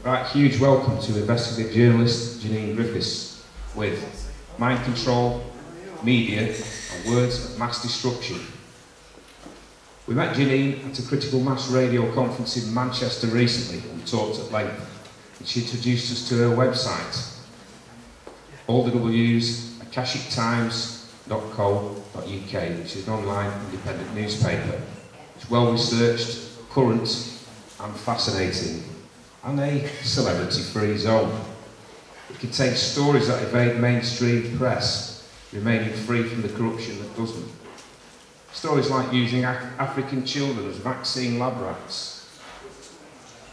Right, huge welcome to investigative journalist Janine Griffiths with Mind Control, Media and Words of Mass Destruction. We met Janine at a critical mass radio conference in Manchester recently and talked at length, and she introduced us to her website, all the W's, akashictimes.co.uk, which is an online independent newspaper. It's well researched, current and fascinating, and a celebrity-free zone. It contains stories that evade mainstream press, remaining free from the corruption that doesn't. Stories like using African children as vaccine lab rats,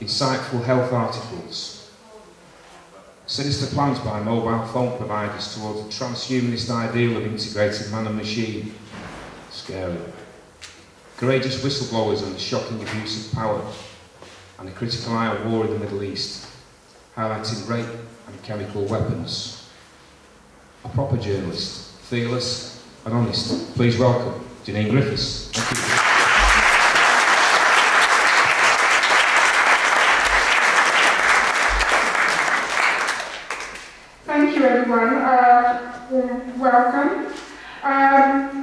insightful health articles, sinister plans by mobile phone providers towards a transhumanist ideal of integrated man and machine. Scary. Courageous whistleblowers and the shocking abuse of power, and a critical eye on war in the Middle East, highlighting rape and chemical weapons. A proper journalist, fearless and honest. Please welcome Janine Griffiths. Thank you. Thank you, everyone. Welcome.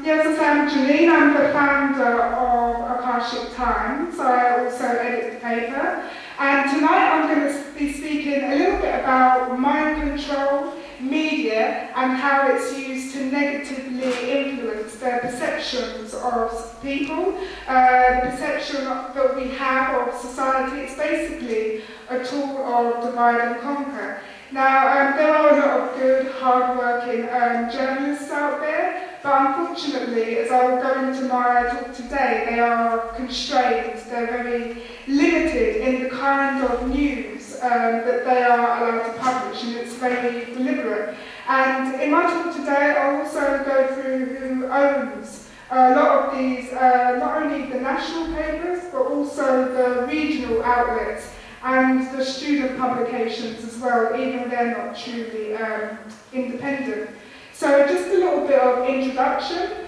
Yes, I'm Janine. I'm the founder of Akashic Times. I also edit the paper. And tonight I'm going to be speaking a little bit about mind control, media, and how it's used to negatively influence the perceptions of people, the perception that we have of society. It's basically a tool of divide and conquer. Now, there are a lot of good, hard-working journalists out there, but unfortunately, as I will go into my talk today, they are constrained, they're very limited in the kind of news that they are allowed to publish, and it's very deliberate. And in my talk today, I'll also go through who owns a lot of these, not only the national papers, but also the regional outlets, and the student publications as well, even they're not truly independent. So just a little bit of introduction.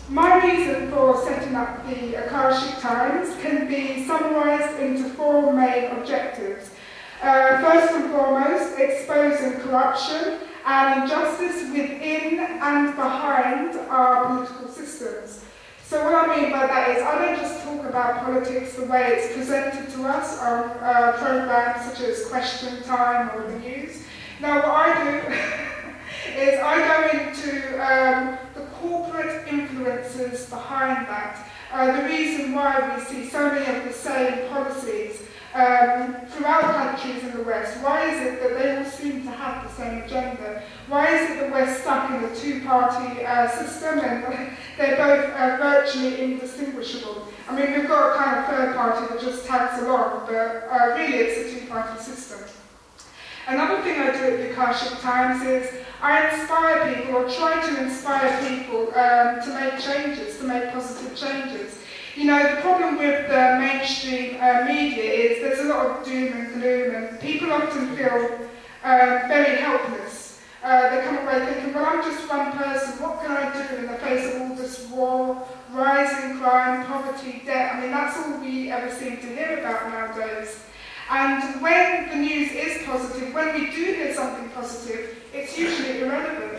My reason for setting up the Akashic Times can be summarised into four main objectives. First and foremost, exposing corruption and injustice within and behind our political systems. So what I mean by that is I don't just talk about politics the way it's presented to us on programmes such as Question Time or the news. Now what I do is I go into the corporate influences behind that. The reason why we see so many of the same policies throughout countries in the West. Why is it that they all seem to have the same agenda? Why is it that we're stuck in a two-party system and they're both virtually indistinguishable? I mean, we've got a kind of third party that just tags along, but really it's a two-party system. Another thing I do at the Akashic Times is I inspire people, or try to inspire people to make changes, to make positive changes. You know, the problem with the mainstream media is there's a lot of doom and gloom, and people often feel very helpless. They come away thinking, well, I'm just one person, what can I do in the face of all this war, rising crime, poverty, debt? I mean, that's all we ever seem to hear about nowadays. And when the news is positive, when we do hear something positive, it's usually irrelevant.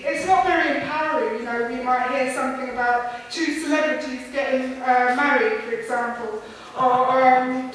It's not very empowering. You know, we might hear something about two celebrities getting married, for example, or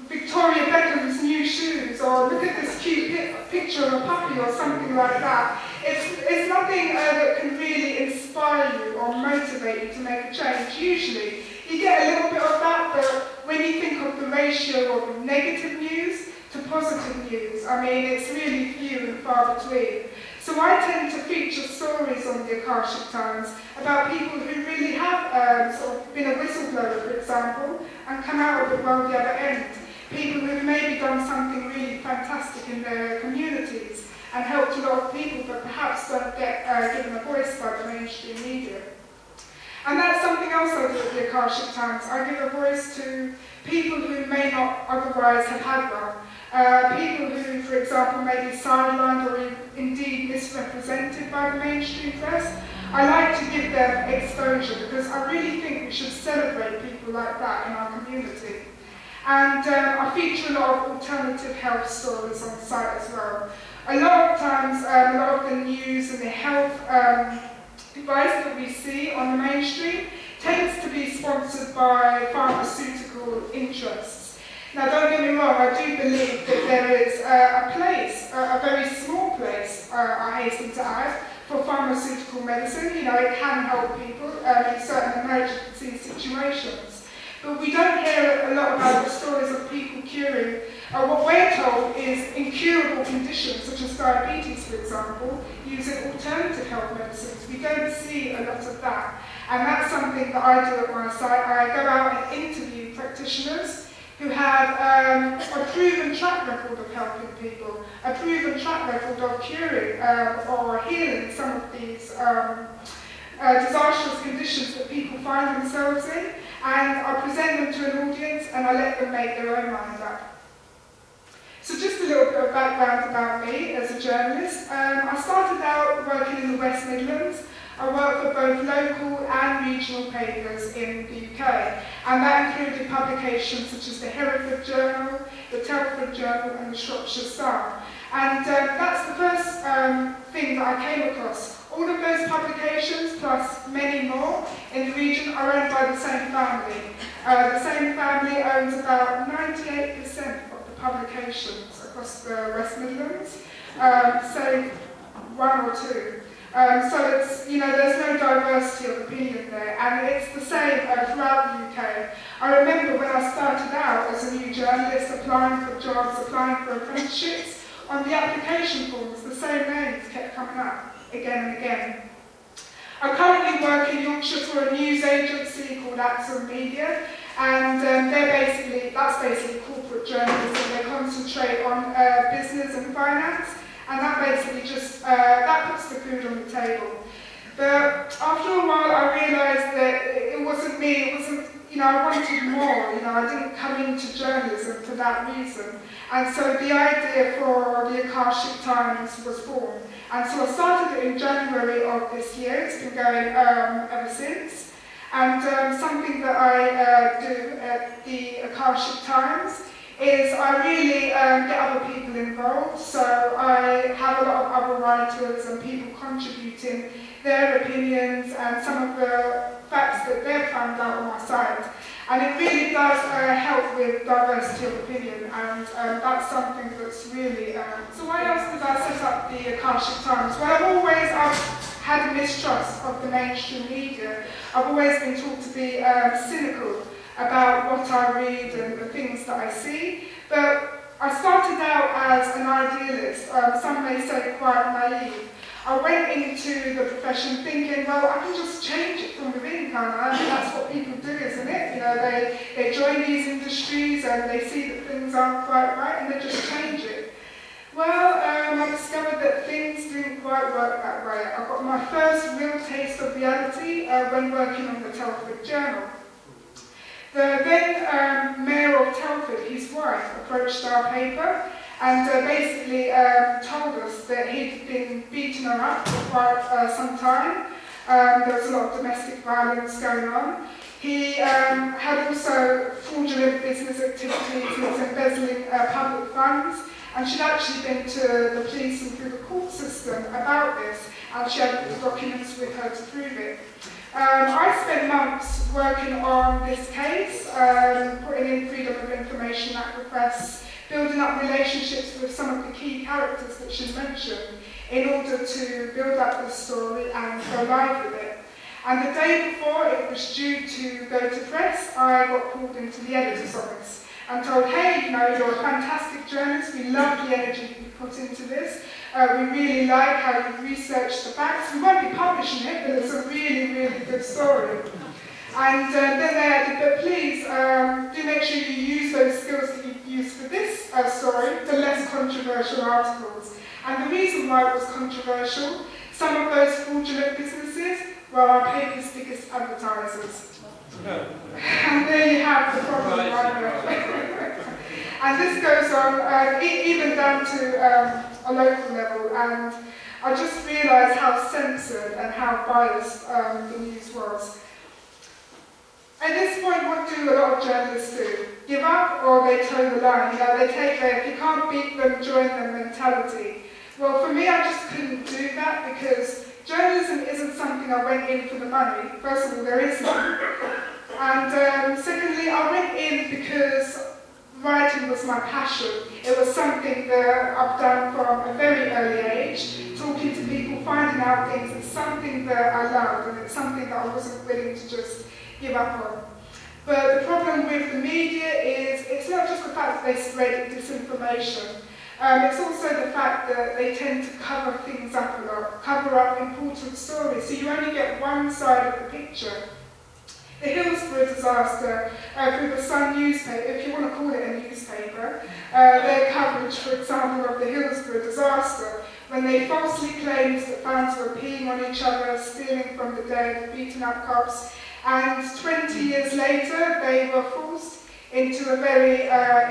Victoria Beckham's new shoes, or look at this cute picture of a puppy, or something like that. It's nothing that can really inspire you or motivate you to make a change. Usually, you get a little bit of that, but when you think of the ratio of negative news to positive news, I mean, it's really few and far between. So I tend to feature stories on the Akashic Times about people who really have sort of been a whistleblower, for example, and come out of it well the other end. People who've maybe done something really fantastic in their communities and helped a lot of people, but perhaps don't get given a voice by the mainstream media. And that's something else I do at the Akashic Times. I give a voice to people who may not otherwise have had one. People who, for example, may be sidelined or indeed misrepresented by the mainstream press. I like to give them exposure because I really think we should celebrate people like that in our community. And I feature a lot of alternative health stories on the site as well. A lot of times, a lot of the news and the health advice that we see on the mainstream tends to be sponsored by pharmaceutical interests. Now, don't get me wrong, I do believe that there is a place, a very small place, I hasten to add, for pharmaceutical medicine. You know, it can help people in certain emergency situations. But we don't hear a lot about the stories of people curing. What we're told is incurable conditions, such as diabetes, for example, using alternative health medicines. We don't see a lot of that. And that's something that I do at my site. I go out and interview practitioners who have a proven track record of helping people, a proven track record of curing or healing some of these disastrous conditions that people find themselves in, and I present them to an audience and I let them make their own mind up. So just a little bit of background about me as a journalist. I started out working in the West Midlands. I worked for both local and regional papers in the UK, and that included publications such as the Hereford Journal, the Telford Journal and the Shropshire Star. And that's the first thing that I came across. All of those publications, plus many more in the region, are owned by the same family. The same family owns about 98% of the publications across the West Midlands, say one or two. So it's, you know, there's no diversity of opinion there, and it's the same throughout the UK. I remember when I started out as a new journalist, applying for jobs, applying for apprenticeships, on the application forms, the same names kept coming up again and again. I currently work in Yorkshire for a news agency called Axel Media, and that's basically corporate journalism. They concentrate on business and finance, and that basically just, that puts the food on the table. But after a while I realised that it wasn't me, it wasn't, you know, I wanted more, you know, I didn't come into journalism for that reason. And so the idea for the Akashic Times was born. And so I started it in January of this year. It's been going ever since. And something that I do at the Akashic Times is I really get other people involved. So I have a lot of other writers and people contributing their opinions and some of the facts that they've found out on my site. And it really does help with diversity of opinion, and that's something that's really... So why else did I set up the Akashic Times? Well, I've had a mistrust of the mainstream media. I've always been taught to be cynical about what I read and the things that I see. But I started out as an idealist, some may say quite naive. I went into the profession thinking, well, I can just change it from within, can't I? I mean, that's what people do, isn't it? You know, they join these industries and they see that things aren't quite right and they just change it. Well, I discovered that things didn't quite work that way. I got my first real taste of reality when working on the Telford Journal. The then Mayor of Telford, his wife, approached our paper and basically told us that he'd been beating her up for quite some time. There was a lot of domestic violence going on. He had also fraudulent business activities, he was embezzling public funds, and she'd actually been to the police and through the court system about this, and she had the documents with her to prove it. I spent months working on this case, putting in Freedom of Information Act requests, building up relationships with some of the key characters that she mentioned in order to build up the story and go live with it. And the day before it was due to go to press, I got called into the editor's office and told, hey, you know, you're a fantastic journalist, we love the energy that you put into this, we really like how you've researched the facts, we won't be publishing it, but it's a really, really good story. And then they added, but please do make sure you use those skills that you've used for this story for less controversial articles. And the reason why it was controversial, some of those fraudulent businesses were our paper's biggest advertisers. And there you have the problem right there. And this goes on even down to a local level, and I just realised how censored and how biased the news was. At this point, what do a lot of journalists do? Give up, or they toe the line? You know, they take their, if you can't beat them, join them mentality. Well, for me, I just couldn't do that because journalism isn't something I went in for the money. First of all, there is none. And secondly, I went in because writing was my passion. It was something that I've done from a very early age. Talking to people, finding out things, it's something that I loved, and it's something that I wasn't willing to just give up on. But the problem with the media is it's not just the fact that they spread disinformation. It's also the fact that they tend to cover things up a lot, cover up important stories, so you only get one side of the picture. The Hillsborough disaster through the Sun newspaper, if you want to call it a newspaper, their coverage, for example, of the Hillsborough disaster, when they falsely claimed that fans were peeing on each other, stealing from the dead, beating up cops, and 20 years later they were forced into a very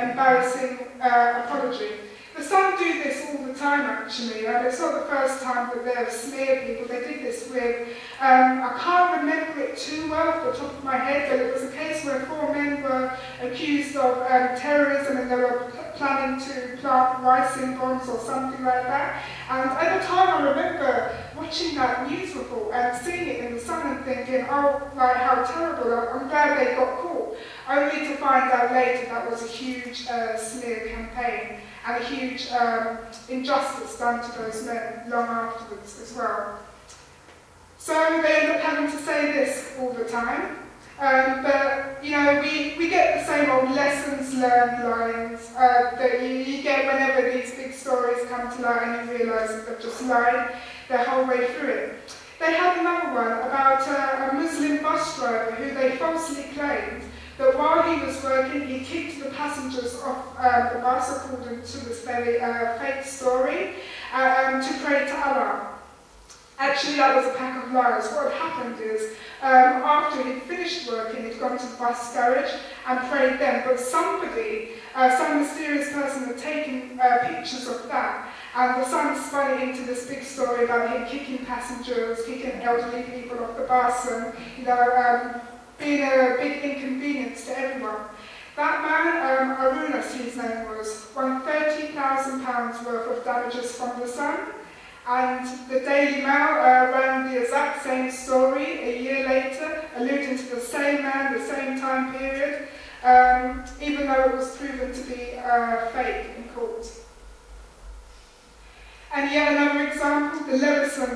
embarrassing apology. The Sun do this all the time, actually. It's not the first time that they've smeared people. They did this with, I can't remember it too well off the top of my head, but it was a case where 4 men were accused of terrorism and they were planning to plant ricin bombs or something like that. And at the time, I remember watching that news report and seeing it in the Sun and thinking, oh, like, how terrible, I'm glad they got caught. Only to find out later that was a huge smear campaign and a huge injustice done to those men long afterwards as well. So they end up having to say this all the time. But, you know, we get the same old lessons learned lines that you get whenever these big stories come to light and you realise that they've just lied their whole way through it. They had another one about a Muslim bus driver who they falsely claimed that while he was working, he kicked the passengers off the bus, according to this very fake story, to pray to Allah. Actually, that was a pack of lies. What had happened is, after he'd finished working, he'd gone to the bus garage and prayed then, but somebody, some mysterious person had taken pictures of that, and the Sun spun it into this big story about him kicking passengers, kicking elderly people off the bus, and, you know, being a big inconvenience to everyone. That man, Arunas, his name was, won £30,000 worth of damages from the Sun, and the Daily Mail ran the exact same story a year later, alluding to the same man, the same time period, even though it was proven to be fake in court. And yet another example, the Levison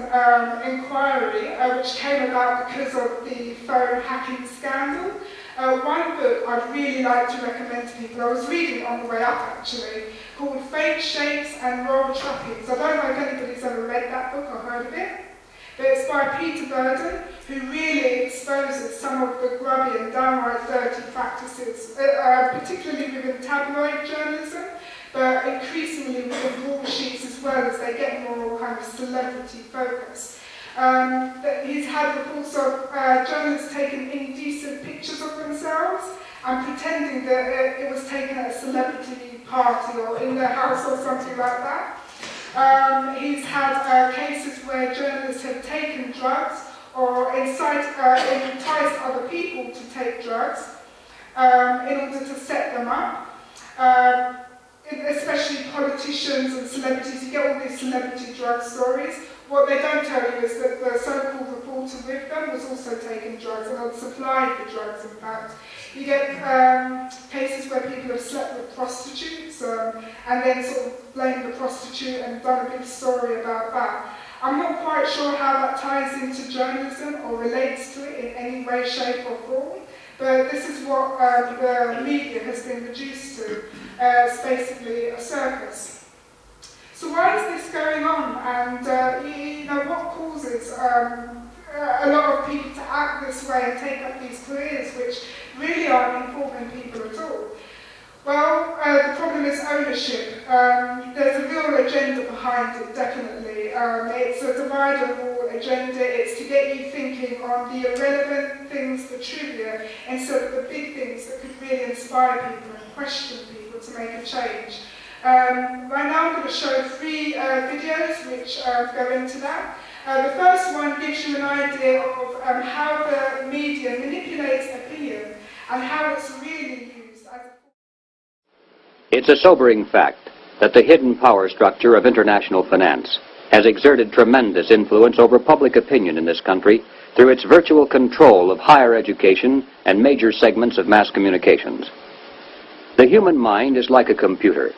inquiry, which came about because of the phone hacking scandal. One book I'd really like to recommend to people, I was reading it on the way up actually, called Fake Shapes and Royal Trappings. I don't know if anybody's ever read that book or heard of it, but it's by Peter Burden, who really exposes some of the grubby and downright dirty practices, particularly within tabloid journalism, but increasingly within broadsheets as well, as they get more kind of celebrity focus. He's had reports of journalists taking indecent pictures of themselves and pretending that it was taken at a celebrity party or in their house or something like that. He's had cases where journalists have taken drugs or enticed other people to take drugs in order to set them up. Especially politicians and celebrities, you get all these celebrity drug stories. What they don't tell you is that the so-called reporter with them was also taking drugs and had supplied the drugs, in fact. You get cases where people have slept with prostitutes and then sort of blamed the prostitute and done a big story about that. I'm not quite sure how that ties into journalism or relates to it in any way, shape or form, but this is what the media has been reduced to. It's basically a circus. So why is this going on, and you know, what causes a lot of people to act this way and take up these careers which really aren't informing people at all? Well, the problem is ownership. There's a real agenda behind it, definitely. It's a divide and rule agenda. It's to get you thinking on the irrelevant things, the trivia, instead of the big things that could really inspire people and question people to make a change. Right now I'm going to show 3 videos which go into that. The first one gives you an idea of how the media manipulates opinion and how it's really used as a... It's a sobering fact that the hidden power structure of international finance has exerted tremendous influence over public opinion in this country through its virtual control of higher education and major segments of mass communications. The human mind is like a computer.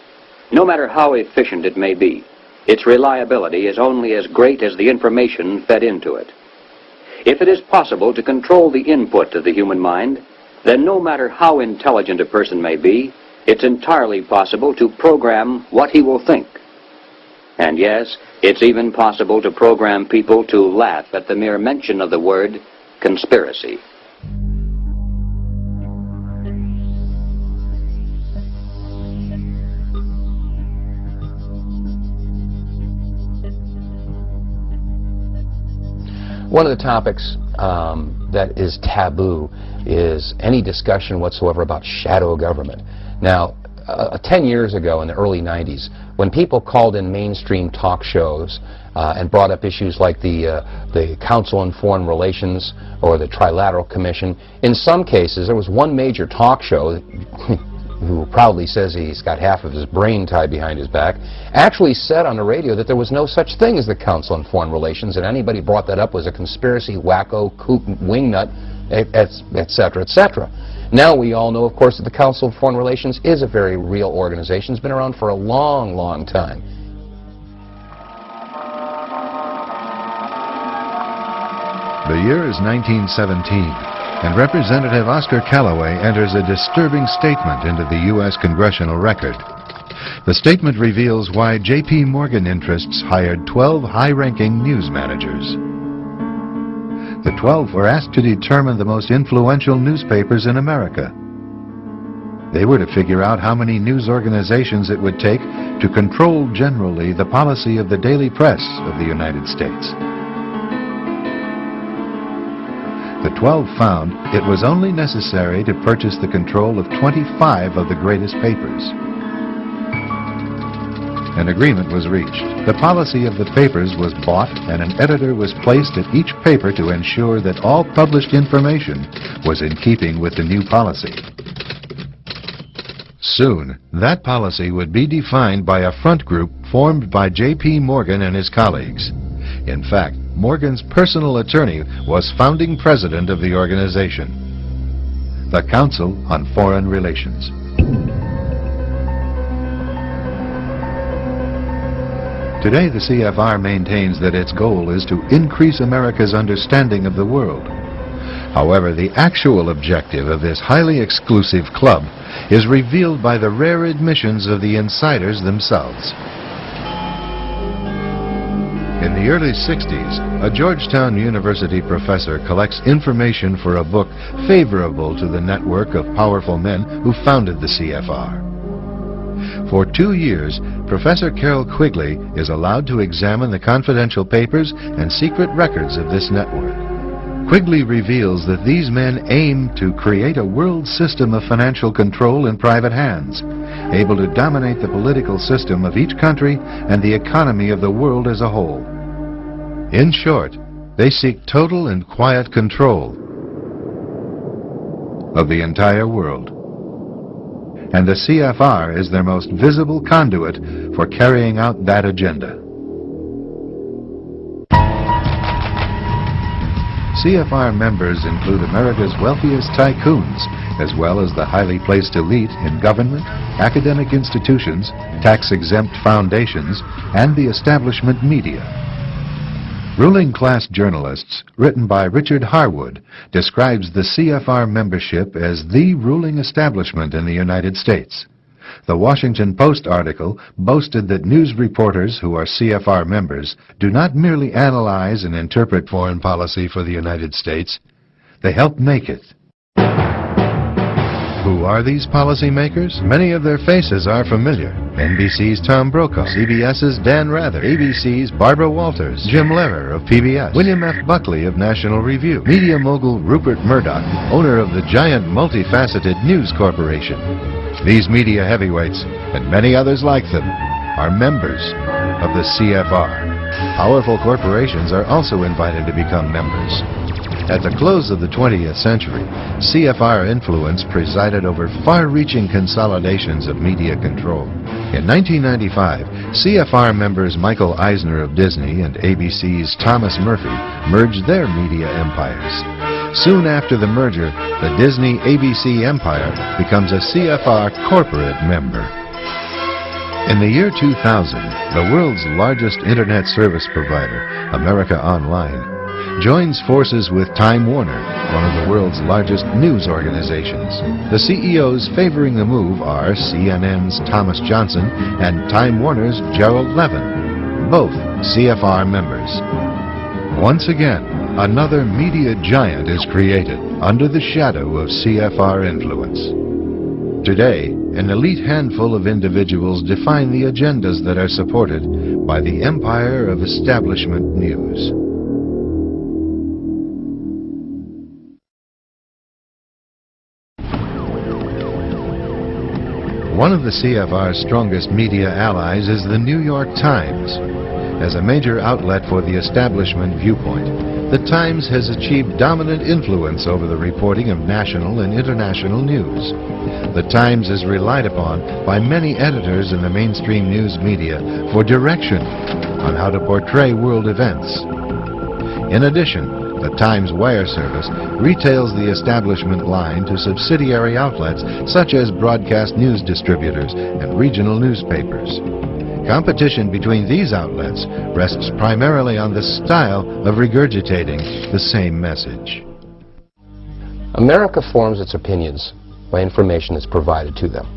No matter how efficient it may be, its reliability is only as great as the information fed into it. If it is possible to control the input of the human mind, then no matter how intelligent a person may be, it's entirely possible to program what he will think. And yes, it's even possible to program people to laugh at the mere mention of the word conspiracy. One of the topics that is taboo is any discussion whatsoever about shadow government. Now, 10 years ago in the early 90s, when people called in mainstream talk shows and brought up issues like the Council on Foreign Relations or the Trilateral Commission, in some cases there was one major talk show who proudly says he's got half of his brain tied behind his back, actually said on the radio that there was no such thing as the Council on Foreign Relations, and anybody brought that up was a conspiracy, wacko, kook, wingnut, etc., etc. Now we all know, of course, that the Council of Foreign Relations is a very real organization. It's been around for a long, long time. The year is 1917. And Representative Oscar Callaway enters a disturbing statement into the U.S. congressional record. The statement reveals why J.P. Morgan interests hired 12 high-ranking news managers. The 12 were asked to determine the most influential newspapers in America. They were to figure out how many news organizations it would take to control generally the policy of the daily press of the United States. The 12 found it was only necessary to purchase the control of 25 of the greatest papers. An agreement was reached. The policy of the papers was bought, and an editor was placed at each paper to ensure that all published information was in keeping with the new policy. Soon, that policy would be defined by a front group formed by J.P. Morgan and his colleagues. In fact, Morgan's personal attorney was founding president of the organization, the Council on Foreign Relations. Today, the CFR maintains that its goal is to increase America's understanding of the world. However, the actual objective of this highly exclusive club is revealed by the rare admissions of the insiders themselves. In the early 60s, a Georgetown University professor collects information for a book favorable to the network of powerful men who founded the CFR. For 2 years, Professor Carroll Quigley is allowed to examine the confidential papers and secret records of this network. Quigley reveals that these men aim to create a world system of financial control in private hands, able to dominate the political system of each country and the economy of the world as a whole. In short, they seek total and quiet control of the entire world. And the CFR is their most visible conduit for carrying out that agenda. CFR members include America's wealthiest tycoons, as well as the highly placed elite in government, academic institutions, tax-exempt foundations, and the establishment media. Ruling Class Journalists, written by Richard Harwood, describes the CFR membership as the ruling establishment in the United States. The Washington Post article boasted that news reporters who are CFR members do not merely analyze and interpret foreign policy for the United States, they help make it. Who are these policymakers? Many of their faces are familiar. NBC's Tom Brokaw, CBS's Dan Rather, ABC's Barbara Walters, Jim Lehrer of PBS, William F. Buckley of National Review, media mogul Rupert Murdoch, owner of the giant multifaceted News Corporation. These media heavyweights, and many others like them, are members of the CFR. Powerful corporations are also invited to become members. At the close of the 20th century, CFR influence presided over far-reaching consolidations of media control. In 1995, CFR members Michael Eisner of Disney and ABC's Thomas Murphy merged their media empires. Soon after the merger, the Disney-ABC empire becomes a CFR corporate member. In the year 2000, the world's largest internet service provider, America Online, joins forces with Time Warner, one of the world's largest news organizations. The CEOs favoring the move are CNN's Thomas Johnson and Time Warner's Gerald Levin, both CFR members. Once again, another media giant is created under the shadow of CFR influence. Today, an elite handful of individuals define the agendas that are supported by the empire of establishment news. One of the CFR's strongest media allies is the New York Times. As a major outlet for the establishment viewpoint, the Times has achieved dominant influence over the reporting of national and international news. The Times is relied upon by many editors in the mainstream news media for direction on how to portray world events. In addition, the Times wire service retails the establishment line to subsidiary outlets such as broadcast news distributors and regional newspapers. Competition between these outlets rests primarily on the style of regurgitating the same message. America forms its opinions by information that's provided to them.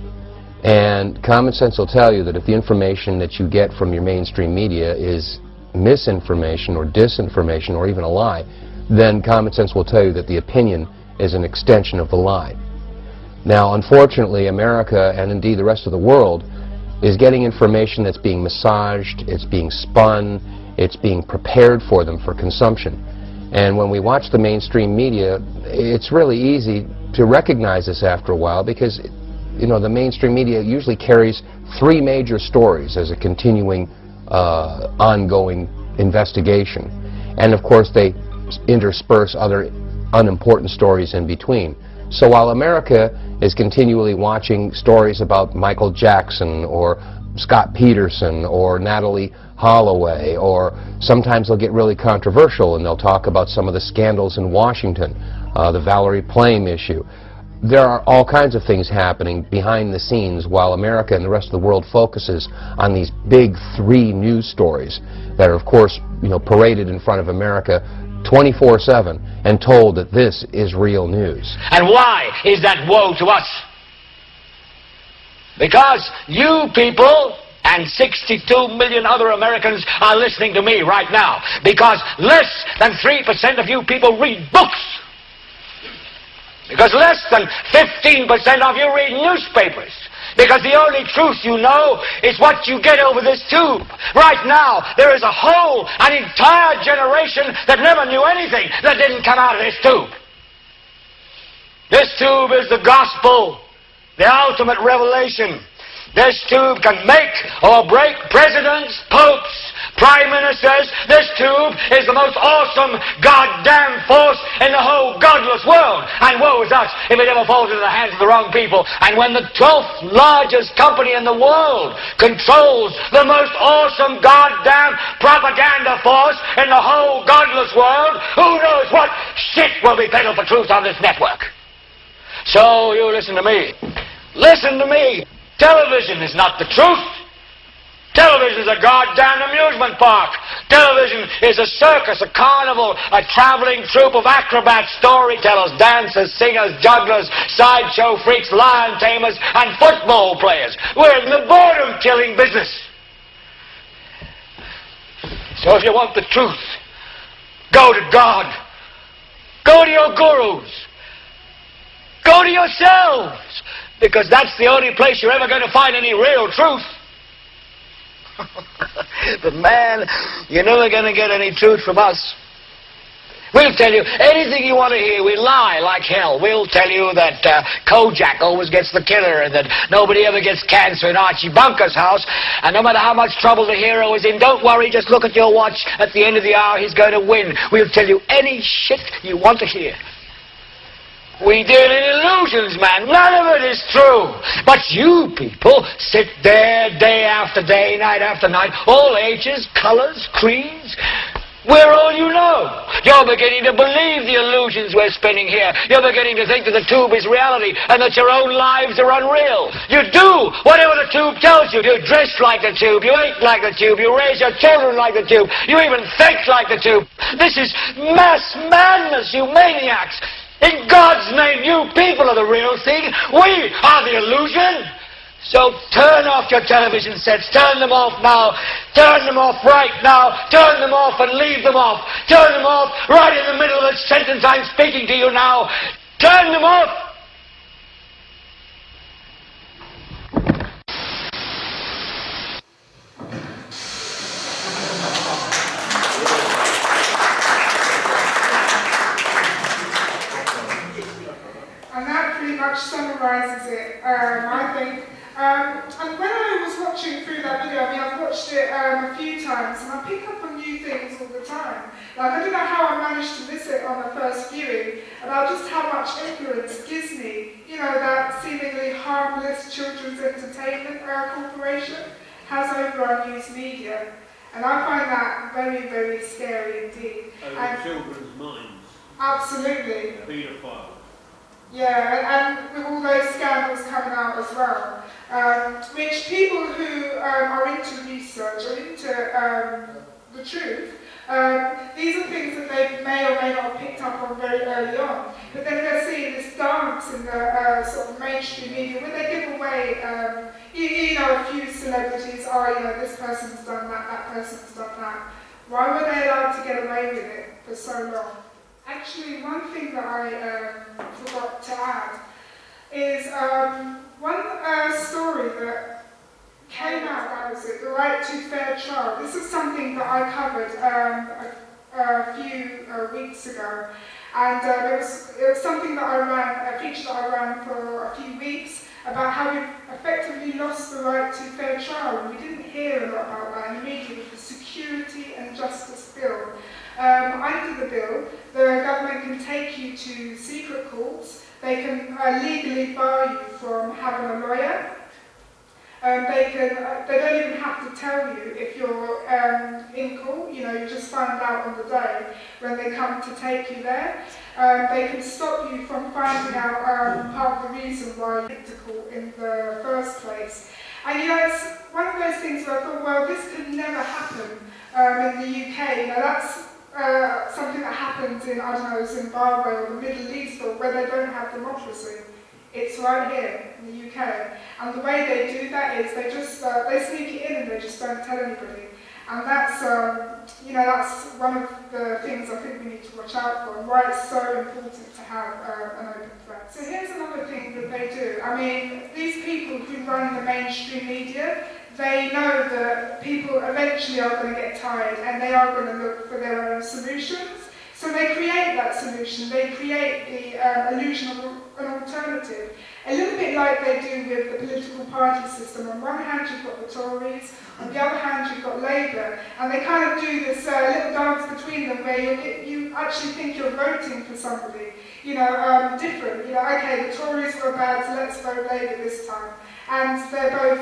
And common sense will tell you that if the information that you get from your mainstream media is misinformation or disinformation or even a lie, then common sense will tell you that the opinion is an extension of the lie. Now, unfortunately, America, and indeed the rest of the world, is getting information that's being massaged, it's being spun, it's being prepared for them for consumption. And when we watch the mainstream media, it's really easy to recognize this after a while because, you know, the mainstream media usually carries three major stories as a continuing, ongoing investigation. And of course, they intersperse other unimportant stories in between. So while America is continually watching stories about Michael Jackson or Scott Peterson or Natalie Holloway, or sometimes they'll get really controversial and they'll talk about some of the scandals in Washington, the Valerie Plame issue. There are all kinds of things happening behind the scenes while America and the rest of the world focuses on these big three news stories that are, of course, you know, paraded in front of America 24/7 and told that this is real news. And why is that woe to us? Because you people and 62 million other Americans are listening to me right now. Because less than 3% of you people read books. Because less than 15% of you read newspapers. Because the only truth you know is what you get over this tube. Right now, there is an entire generation that never knew anything that didn't come out of this tube. This tube is the gospel, the ultimate revelation. This tube can make or break presidents, popes, prime ministers. This tube is the most awesome goddamn force in the whole godless world. And woe is us if it ever falls into the hands of the wrong people. And when the 12th largest company in the world controls the most awesome goddamn propaganda force in the whole godless world, who knows what shit will be peddled for truth on this network. So you listen to me. Listen to me. Television is not the truth. Television is a goddamn amusement park. Television is a circus, a carnival, a traveling troupe of acrobats, storytellers, dancers, singers, jugglers, sideshow freaks, lion tamers, and football players. We're in the boredom-killing business. So if you want the truth, go to God. Go to your gurus. Go to yourselves. Because that's the only place you're ever going to find any real truth. But man, you're never going to get any truth from us. We'll tell you anything you want to hear. We lie like hell. We'll tell you that Kojak always gets the killer and that nobody ever gets cancer in Archie Bunker's house. And no matter how much trouble the hero is in, don't worry, just look at your watch. At the end of the hour, he's going to win. We'll tell you any shit you want to hear. We deal in illusions, man. None of it is true. But you people sit there day after day, night after night, all ages, colors, creeds. We're all you know. You're beginning to believe the illusions we're spinning here. You're beginning to think that the tube is reality and that your own lives are unreal. You do whatever the tube tells you. You dress like the tube. You eat like the tube. You raise your children like the tube. You even think like the tube. This is mass madness, you maniacs. In God's name, you people are the real thing. We are the illusion. So turn off your television sets. Turn them off now. Turn them off right now. Turn them off and leave them off. Turn them off right in the middle of the sentence I'm speaking to you now. Turn them off. And that pretty much summarizes it, I think. And when I was watching through that video, I mean, I've watched it a few times, and I pick up on new things all the time. Like, I don't know how I managed to miss it on the first viewing, about just how much influence Disney, you know, that seemingly harmless children's entertainment corporation, has over our news media. And I find that very, very scary indeed. Over children's minds. Absolutely. Paedophiles. Yeah, and with all those scandals coming out as well, which people who are into research or into the truth, these are things that they may or may not have picked up on very early on. But then they're seeing this dance in the sort of mainstream media where they give away, you know, a few celebrities, oh, you know, this person's done that, that person's done that. Why were they allowed to get away with it for so long? Actually, one thing that I forgot to add is one story that came out, that was it, the right to fair trial. This is something that I covered a few weeks ago, and it was something that I ran, a feature that I ran for a few weeks, about how we've effectively lost the right to fair trial. And we didn't hear a lot about that in the media with the Security and Justice Bill. Under the bill, the government can take you to secret courts. They can legally bar you from having a lawyer. They don't even have to tell you if you're in court. You know, you just find out on the day when they come to take you there. They can stop you from finding out part of the reason why you went to court in the first place. And you know, it's one of those things where I thought, well, this could never happen in the UK. You know, that's something that happens in, I don't know, Zimbabwe or the Middle East, or where they don't have democracy. It's right here in the UK. And the way they do that is they just, they sneak it in and they just don't tell anybody. And that's, you know, that's one of the things I think we need to watch out for, and why it's so important to have an open threat. So here's another thing that they do. I mean, these people who run the mainstream media, they know that people eventually are going to get tired and they are going to look for their own solutions. So they create that solution. They create the illusion of an alternative. A little bit like they do with the political party system. On one hand you've got the Tories, on the other hand you've got Labour, and they kind of do this little dance between them where you actually think you're voting for somebody, you know, different. You know, okay, the Tories were bad, so let's vote Labour this time. And they're both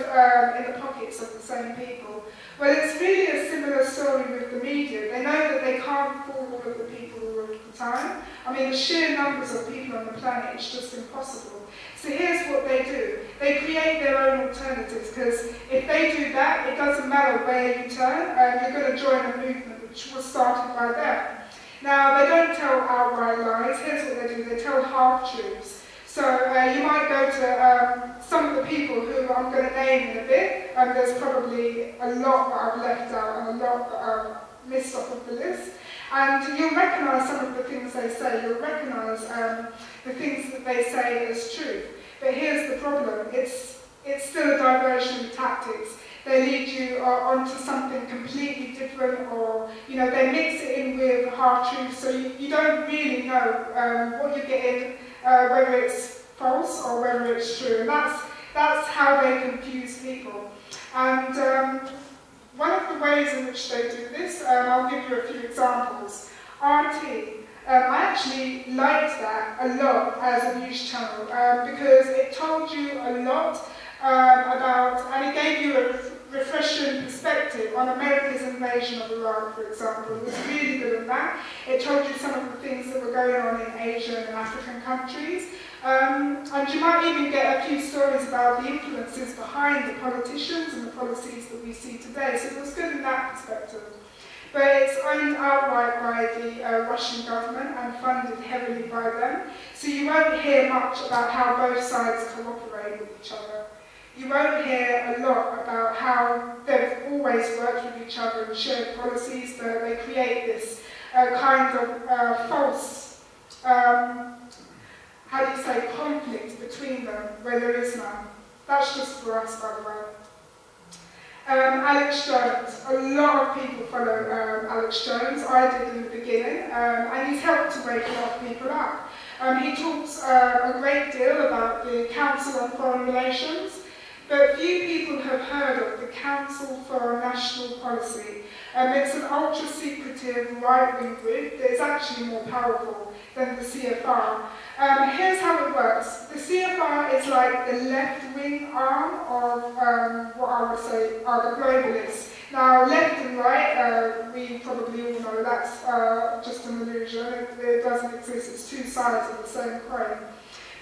in the pockets of the same people. Well, it's really a similar story with the media. They know that they can't fool all of the people all of the time. I mean, the sheer numbers of people on the planet is just impossible. So here's what they do. They create their own alternatives, because if they do that, it doesn't matter where you turn, you're going to join a movement which was started by them. Now, they don't tell outright lies. Here's what they do. They tell half-truths. So you might go to some of the people who I'm going to name in a bit. There's probably a lot that I've left out and a lot that I've missed off of the list. And you'll recognise some of the things they say. You'll recognise the things that they say as truth. But here's the problem. It's still a diversion of tactics. they lead you onto something completely different, or they mix it in with half-truths, so you don't really know what you're getting, whether it's false or whether it's true, and that's how they confuse people. And one of the ways in which they do this, I'll give you a few examples. RT. I actually liked that a lot as a news channel because it told you a lot about, and it gave you a refreshing perspective on America's invasion of Iraq, for example. It was really good at that. It told you some of the things that were going on in Asian and African countries. And you might even get a few stories about the influences behind the politicians and the policies that we see today. So it was good in that perspective. But it's owned outright by the Russian government and funded heavily by them. So you won't hear much about how both sides cooperate with each other. You won't hear a lot about how they've always worked with each other and shared policies, but they create this kind of false, how do you say, conflict between them where there is none. That's just for us, by the way. Alex Jones. A lot of people follow Alex Jones. I did in the beginning, and he's helped to wake a lot of people up. He talks a great deal about the Council on Foreign Relations, but few people have heard of the Council for National Policy. It's an ultra-secretive right-wing group that is actually more powerful than the CFR. Here's how it works. The CFR is like the left-wing arm of what I would say are the globalists. Now, left and right, we probably all know that's just an illusion. It doesn't exist. It's two sides of the same coin.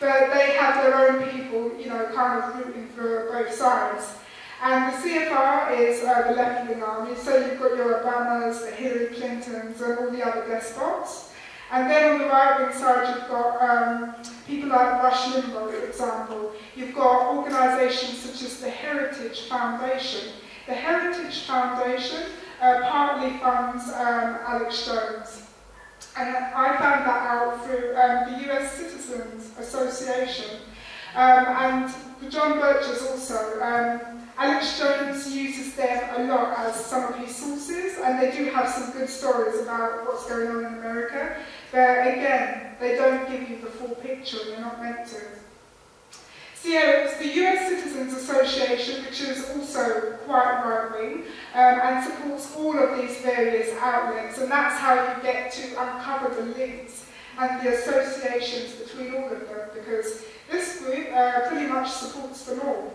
But they have their own people, kind of rooting for both sides. And the CFR is the left-wing army, so you've got your Obamas, the Hillary Clintons, and all the other despots. And then on the right-wing side, you've got people like Rush Limbaugh, for example. You've got organisations such as the Heritage Foundation. The Heritage Foundation partly funds Alex Jones. And I found that out through the US Citizens Association. And John Birch's also. Alex Jones uses them a lot as some of his sources, and they do have some good stories about what's going on in America. But again, they don't give you the full picture, and they're not meant to. So yeah, it's the US Citizens Association, which is also quite right-wing, and supports all of these various outlets, and that's how you get to uncover the links and the associations between all of them, because this group pretty much supports them all.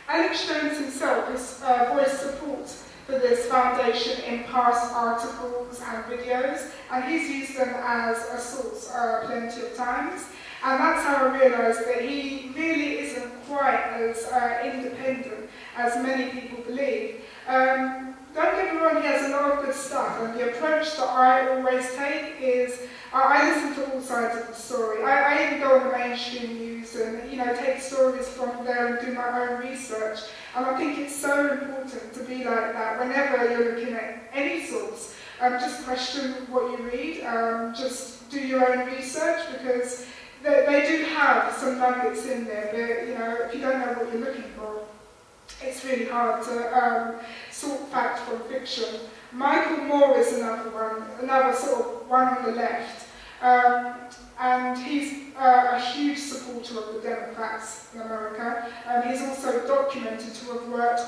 Alex Jones himself has voiced support for this foundation in past articles and videos, and he's used them as a source plenty of times. And that's how I realised that he really isn't quite as independent as many people believe. Don't get me wrong, he has a lot of good stuff, and the approach that I always take is I listen to all sides of the story. I even go on the mainstream news and take stories from there and do my own research. And I think it's so important to be like that whenever you're looking at any source. Just question what you read, just do your own research, because they do have some nuggets in there, but if you don't know what you're looking for, it's really hard to sort fact from fiction. Michael Moore is another one, another sort of one on the left. And he's a huge supporter of the Democrats in America. He's also documented to have worked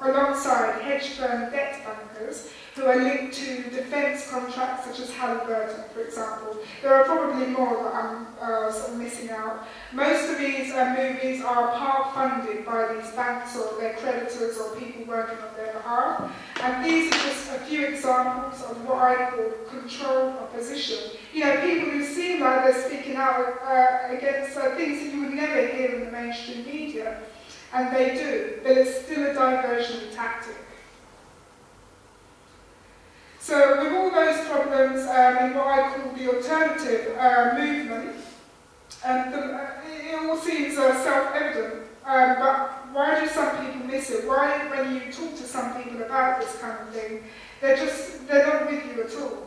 alongside hedge fund debt bankers who are linked to defence contracts such as Halliburton, for example. There are probably more that I'm sort of missing out. Most of these movies are part funded by these banks or their creditors or people working on their behalf. And these are just a few examples of what I call controlled opposition. People who seem like they're speaking out against things that you would never hear in the mainstream media. And they do, but it's still a diversion tactic. So with all those problems in what I call the alternative movement, it all seems self-evident, but why do some people miss it? Why, when you talk to some people about this kind of thing, they're not with you at all?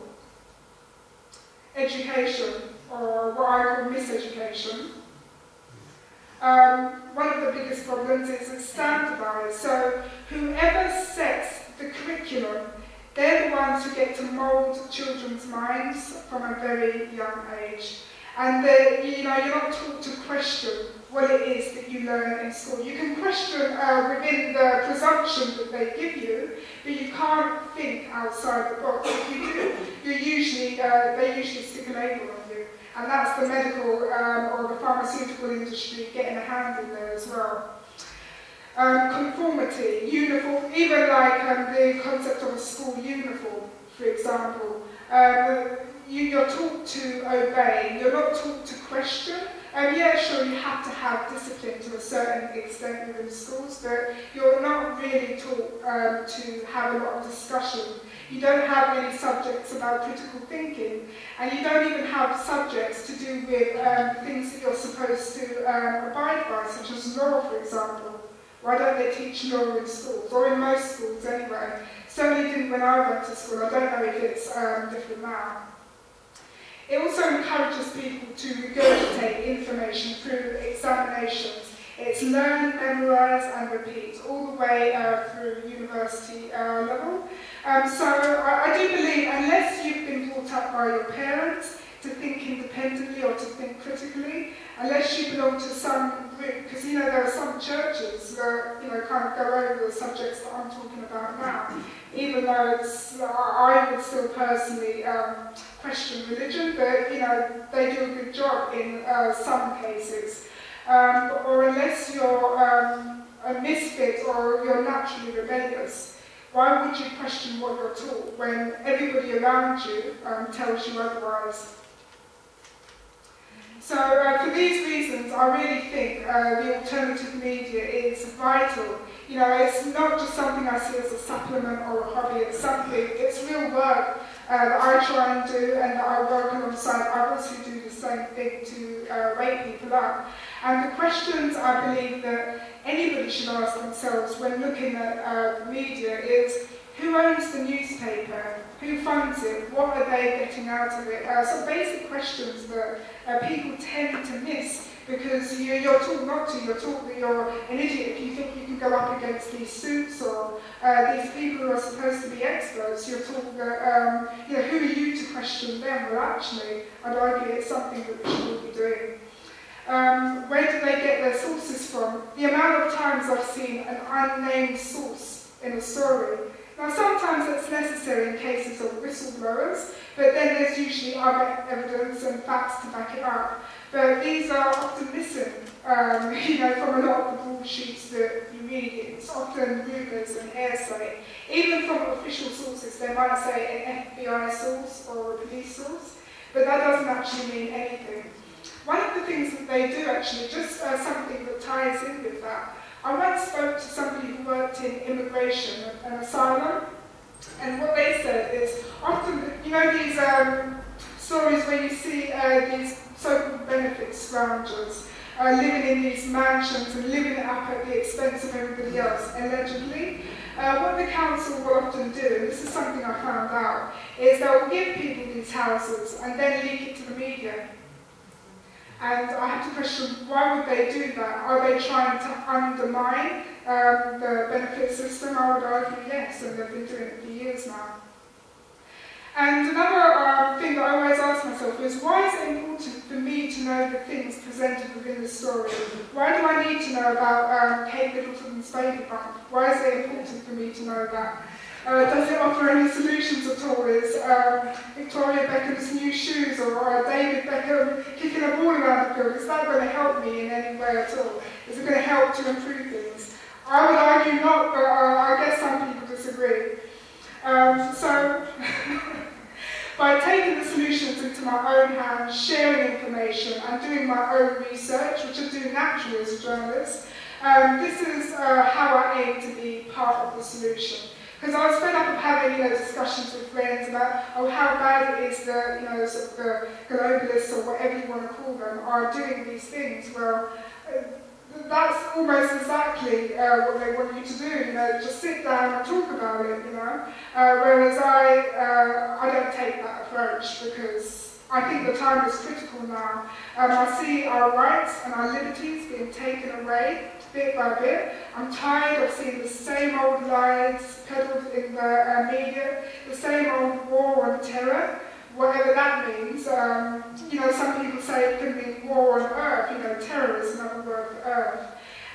Education, or what I call miseducation. One of the biggest problems is it's standardised. So the ones who get to mould children's minds from a very young age. And you're not taught to question what it is that you learn in school. You can question within the presumption that they give you, but you can't think outside the box. If you do, they usually stick a label on you. And that's the medical or the pharmaceutical industry getting a hand in there as well. Conformity, uniform, even like the concept of a school uniform, for example. You're taught to obey, you're not taught to question. Yeah, sure, you have to have discipline to a certain extent within schools, but you're not really taught to have a lot of discussion. You don't have any subjects about critical thinking, and you don't even have subjects to do with things that you're supposed to abide by, such as law, for example. Why don't they teach law in schools, or in most schools anyway? Certainly didn't when I went to school. I don't know if it's different now. It also encourages people to regurgitate information through examinations. It's learn, memorise and repeat, all the way through university level. So I do believe, unless you've been brought up by your parents to think independently or to think critically, unless you belong to some group, because there are some churches that kind of go over the subjects that I'm talking about now, even though I would still personally question religion, but they do a good job in some cases. Or unless you're a misfit or you're naturally rebellious, why would you question what you're taught when everybody around you tells you otherwise? So for these reasons, I really think the alternative media is vital. It's not just something I see as a supplement or a hobby, it's real work that I try and do, and that I work alongside others who do the same thing to wake people up. And the questions I believe that anybody should ask themselves when looking at the media is, who owns the newspaper? Who funds it? What are they getting out of it? So basic questions that people tend to miss because you're taught not to. You're taught that you're an idiot if you think you can go up against these suits or these people who are supposed to be experts. You're taught that, who are you to question them? Well, actually, I'd argue it's something that we should all be doing. Where do they get their sources from? The amount of times I've seen an unnamed source in a story. Now, sometimes it's necessary in cases of whistleblowers, but then there's usually other evidence and facts to back it up. But these are often missing, from a lot of the broadsheets that you read. It's often rumours and hearsay. Even from official sources, they might say an FBI source or a police source, but that doesn't actually mean anything. One of the things that they do actually, just something that ties in with that, I once spoke to somebody who worked in immigration and asylum, and what they said is often, these stories where you see these so-called benefit scroungers living in these mansions and living it up at the expense of everybody else, allegedly. What the council will often do, and this is something I found out, is they'll give people these houses and then leak it to the media. And I have to question, why would they do that? Are they trying to undermine the benefit system? I would argue yes, and they've been doing it for years now. And another thing that I always ask myself is, why is it important for me to know the things presented within the story? Why do I need to know about Kate Middleton's baby bump? Why is it important for me to know that? Does it offer any solutions at all? Is Victoria Beckham's new shoes or David Beckham kicking a ball around the field, is that going to help me in any way at all? Is it going to help to improve things? I would argue not, but I guess some people disagree. So, by taking the solutions into my own hands, sharing information and doing my own research, which I do naturally as a journalist, this is how I aim to be part of the solution. Because I was fed up of having discussions with friends about how bad it is that the globalists or whatever you want to call them are doing these things. Well, that's almost exactly what they want you to do. Just sit down and talk about it. Whereas I don't take that approach because I think the time is critical now. I see our rights and our liberties being taken away bit by bit. I'm tired of seeing the same old lies peddled in the media, the same old war on terror, whatever that means. You know, some people say it can mean war on earth, you know, terror is another word for earth.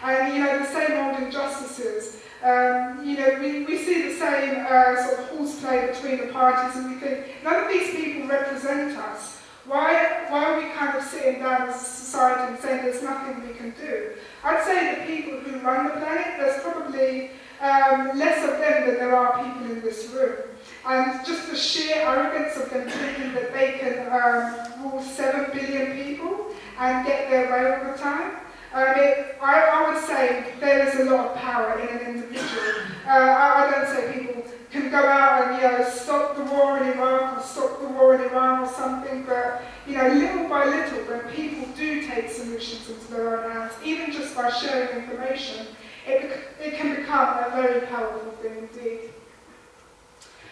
And, you know, the same old injustices. You know, we see the same sort of horseplay between the parties, and we think, none of these people represent us. Why are we kind of sitting down as a society and saying there's nothing we can do? I'd say the people who run the planet, there's probably less of them than there are people in this room. And just the sheer arrogance of them thinking that they can rule 7 billion people and get their way all the time. I would say there is a lot of power in an individual. I don't say people can go out and, you know, stop the war in Iraq or stop the war in Iran or something, but, you know, little by little, when people do take solutions into their own hands, even just by sharing information, it can become a very powerful thing indeed.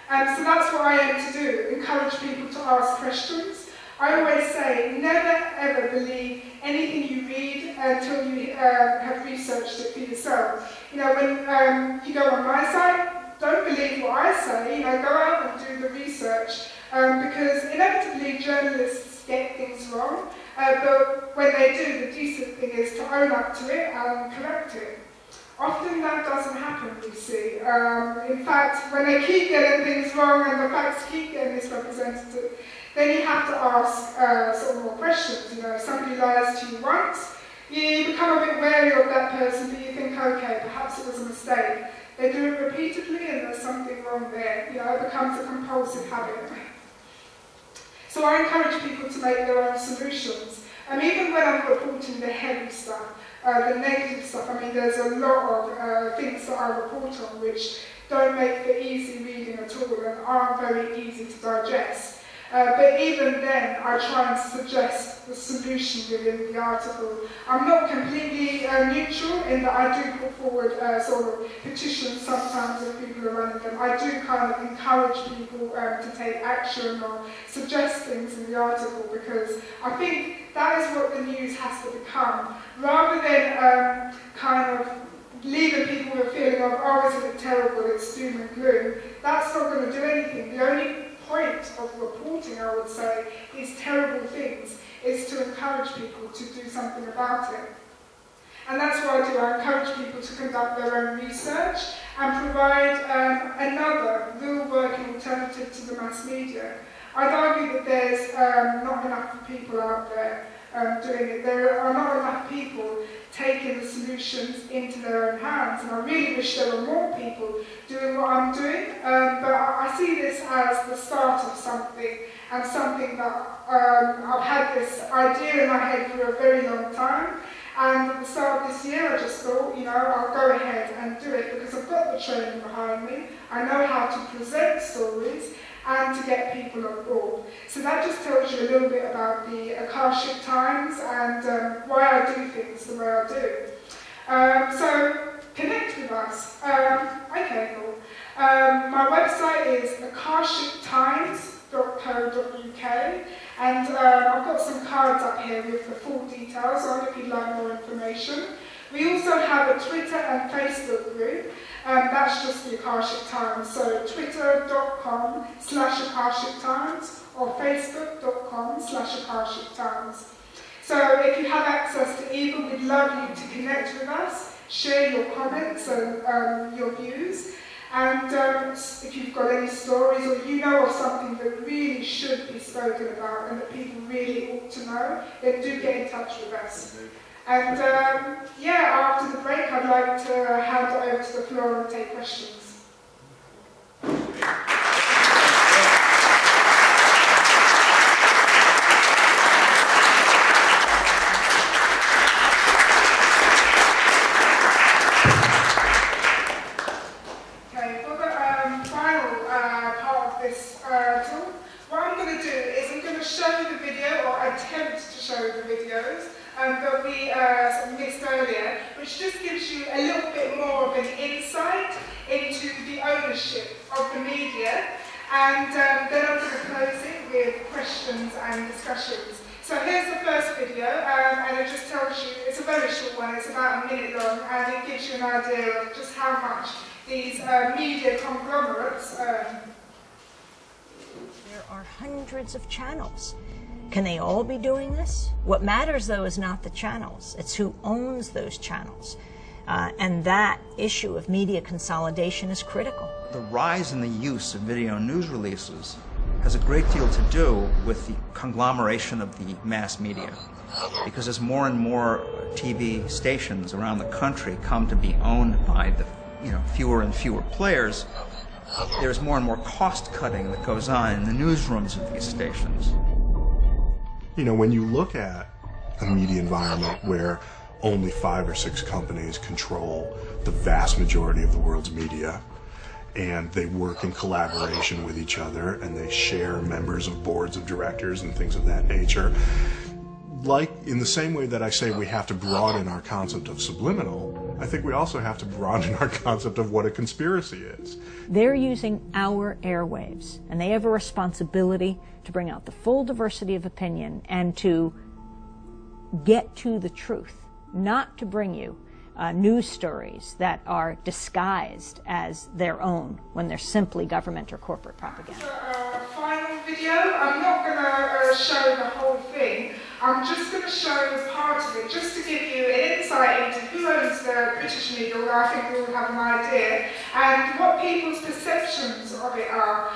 So that's what I aim to do, encourage people to ask questions. I always say, never ever believe anything you read until you have researched it for yourself. You know, when you go on my site, don't believe what I say, you know, go out and do the research, because inevitably journalists get things wrong, but when they do, the decent thing is to own up to it and correct it. Often that doesn't happen, you see. In fact, when they keep getting things wrong and the facts keep getting misrepresented, then you have to ask sort of more questions. You know, if somebody lies to you once, you become a bit wary of that person, but you think, okay, perhaps it was a mistake. They do it repeatedly and there's something wrong there. You know, it becomes a compulsive habit. So I encourage people to make their own solutions. And even when I'm reporting the heavy stuff, the negative stuff, I mean, there's a lot of things that I report on which don't make for easy reading at all and aren't very easy to digest. But even then, I try and suggest the solution within the article. I'm not completely neutral in that I do put forward sort of petitions sometimes if people are running them. I do kind of encourage people to take action or suggest things in the article, because I think that is what the news has to become. Rather than kind of leaving people with a feeling of, oh, isn't it terrible, it's doom and gloom, that's not going to do anything. The only point of reporting, I would say, these terrible things is to encourage people to do something about it. And that's what I do. I encourage people to conduct their own research and provide another real working alternative to the mass media. I'd argue that there's not enough people out there doing it. There are not enough people taking the solutions into their own hands, and I really wish there were more people doing what I'm doing, but I see this as the start of something, and something that I've had this idea in my head for a very long time, and at the start of this year I just thought, you know, I'll go ahead and do it because I've got the training behind me, I know how to present stories, and to get people on board. So that just tells you a little bit about the Akashic Times and why I do things the way I do. So connect with us. Okay, cool. My website is akashictimes.co.uk, and I've got some cards up here with the full details on if you'd like more information. We also have a Twitter and Facebook group. That's just the Akashic Times, so twitter.com/Akashic Times or facebook.com/Akashic Times. So if you have access to either, we'd love you to connect with us, share your comments and your views, and if you've got any stories or you know of something that really should be spoken about and that people really ought to know, then do get in touch with us. And yeah, after the break, I'd like to hand it over to the floor and take questions. Okay, for the final part of this talk, what I'm going to do is I'm going to show the video, or attempt to show the videos, that we sort of missed earlier, which just gives you a little bit more of an insight into the ownership of the media, and then I'm going to close it with questions and discussions. So here's the first video, and it just tells you, it's a very short one, it's about a minute long, and it gives you an idea of just how much these media conglomerates earn. There are hundreds of channels. Can they all be doing this? What matters, though, is not the channels. It's who owns those channels. And that issue of media consolidation is critical. The rise in the use of video news releases has a great deal to do with the conglomeration of the mass media. Because as more and more TV stations around the country come to be owned by the fewer and fewer players, there's more and more cost cutting that goes on in the newsrooms of these stations. When you look at a media environment where only 5 or 6 companies control the vast majority of the world's media, and they work in collaboration with each other, and they share members of boards of directors and things of that nature, like in the same way that I say we have to broaden our concept of subliminal, I think we also have to broaden our concept of what a conspiracy is. They're using our airwaves, and they have a responsibility to bring out the full diversity of opinion and to get to the truth, not to bring you news stories that are disguised as their own when they're simply government or corporate propaganda. Final video. I'm not going to show the whole thing. I'm just going to show part of it, just to give you an insight into who owns the British media, although I think we all have an idea, and what people's perceptions of it are.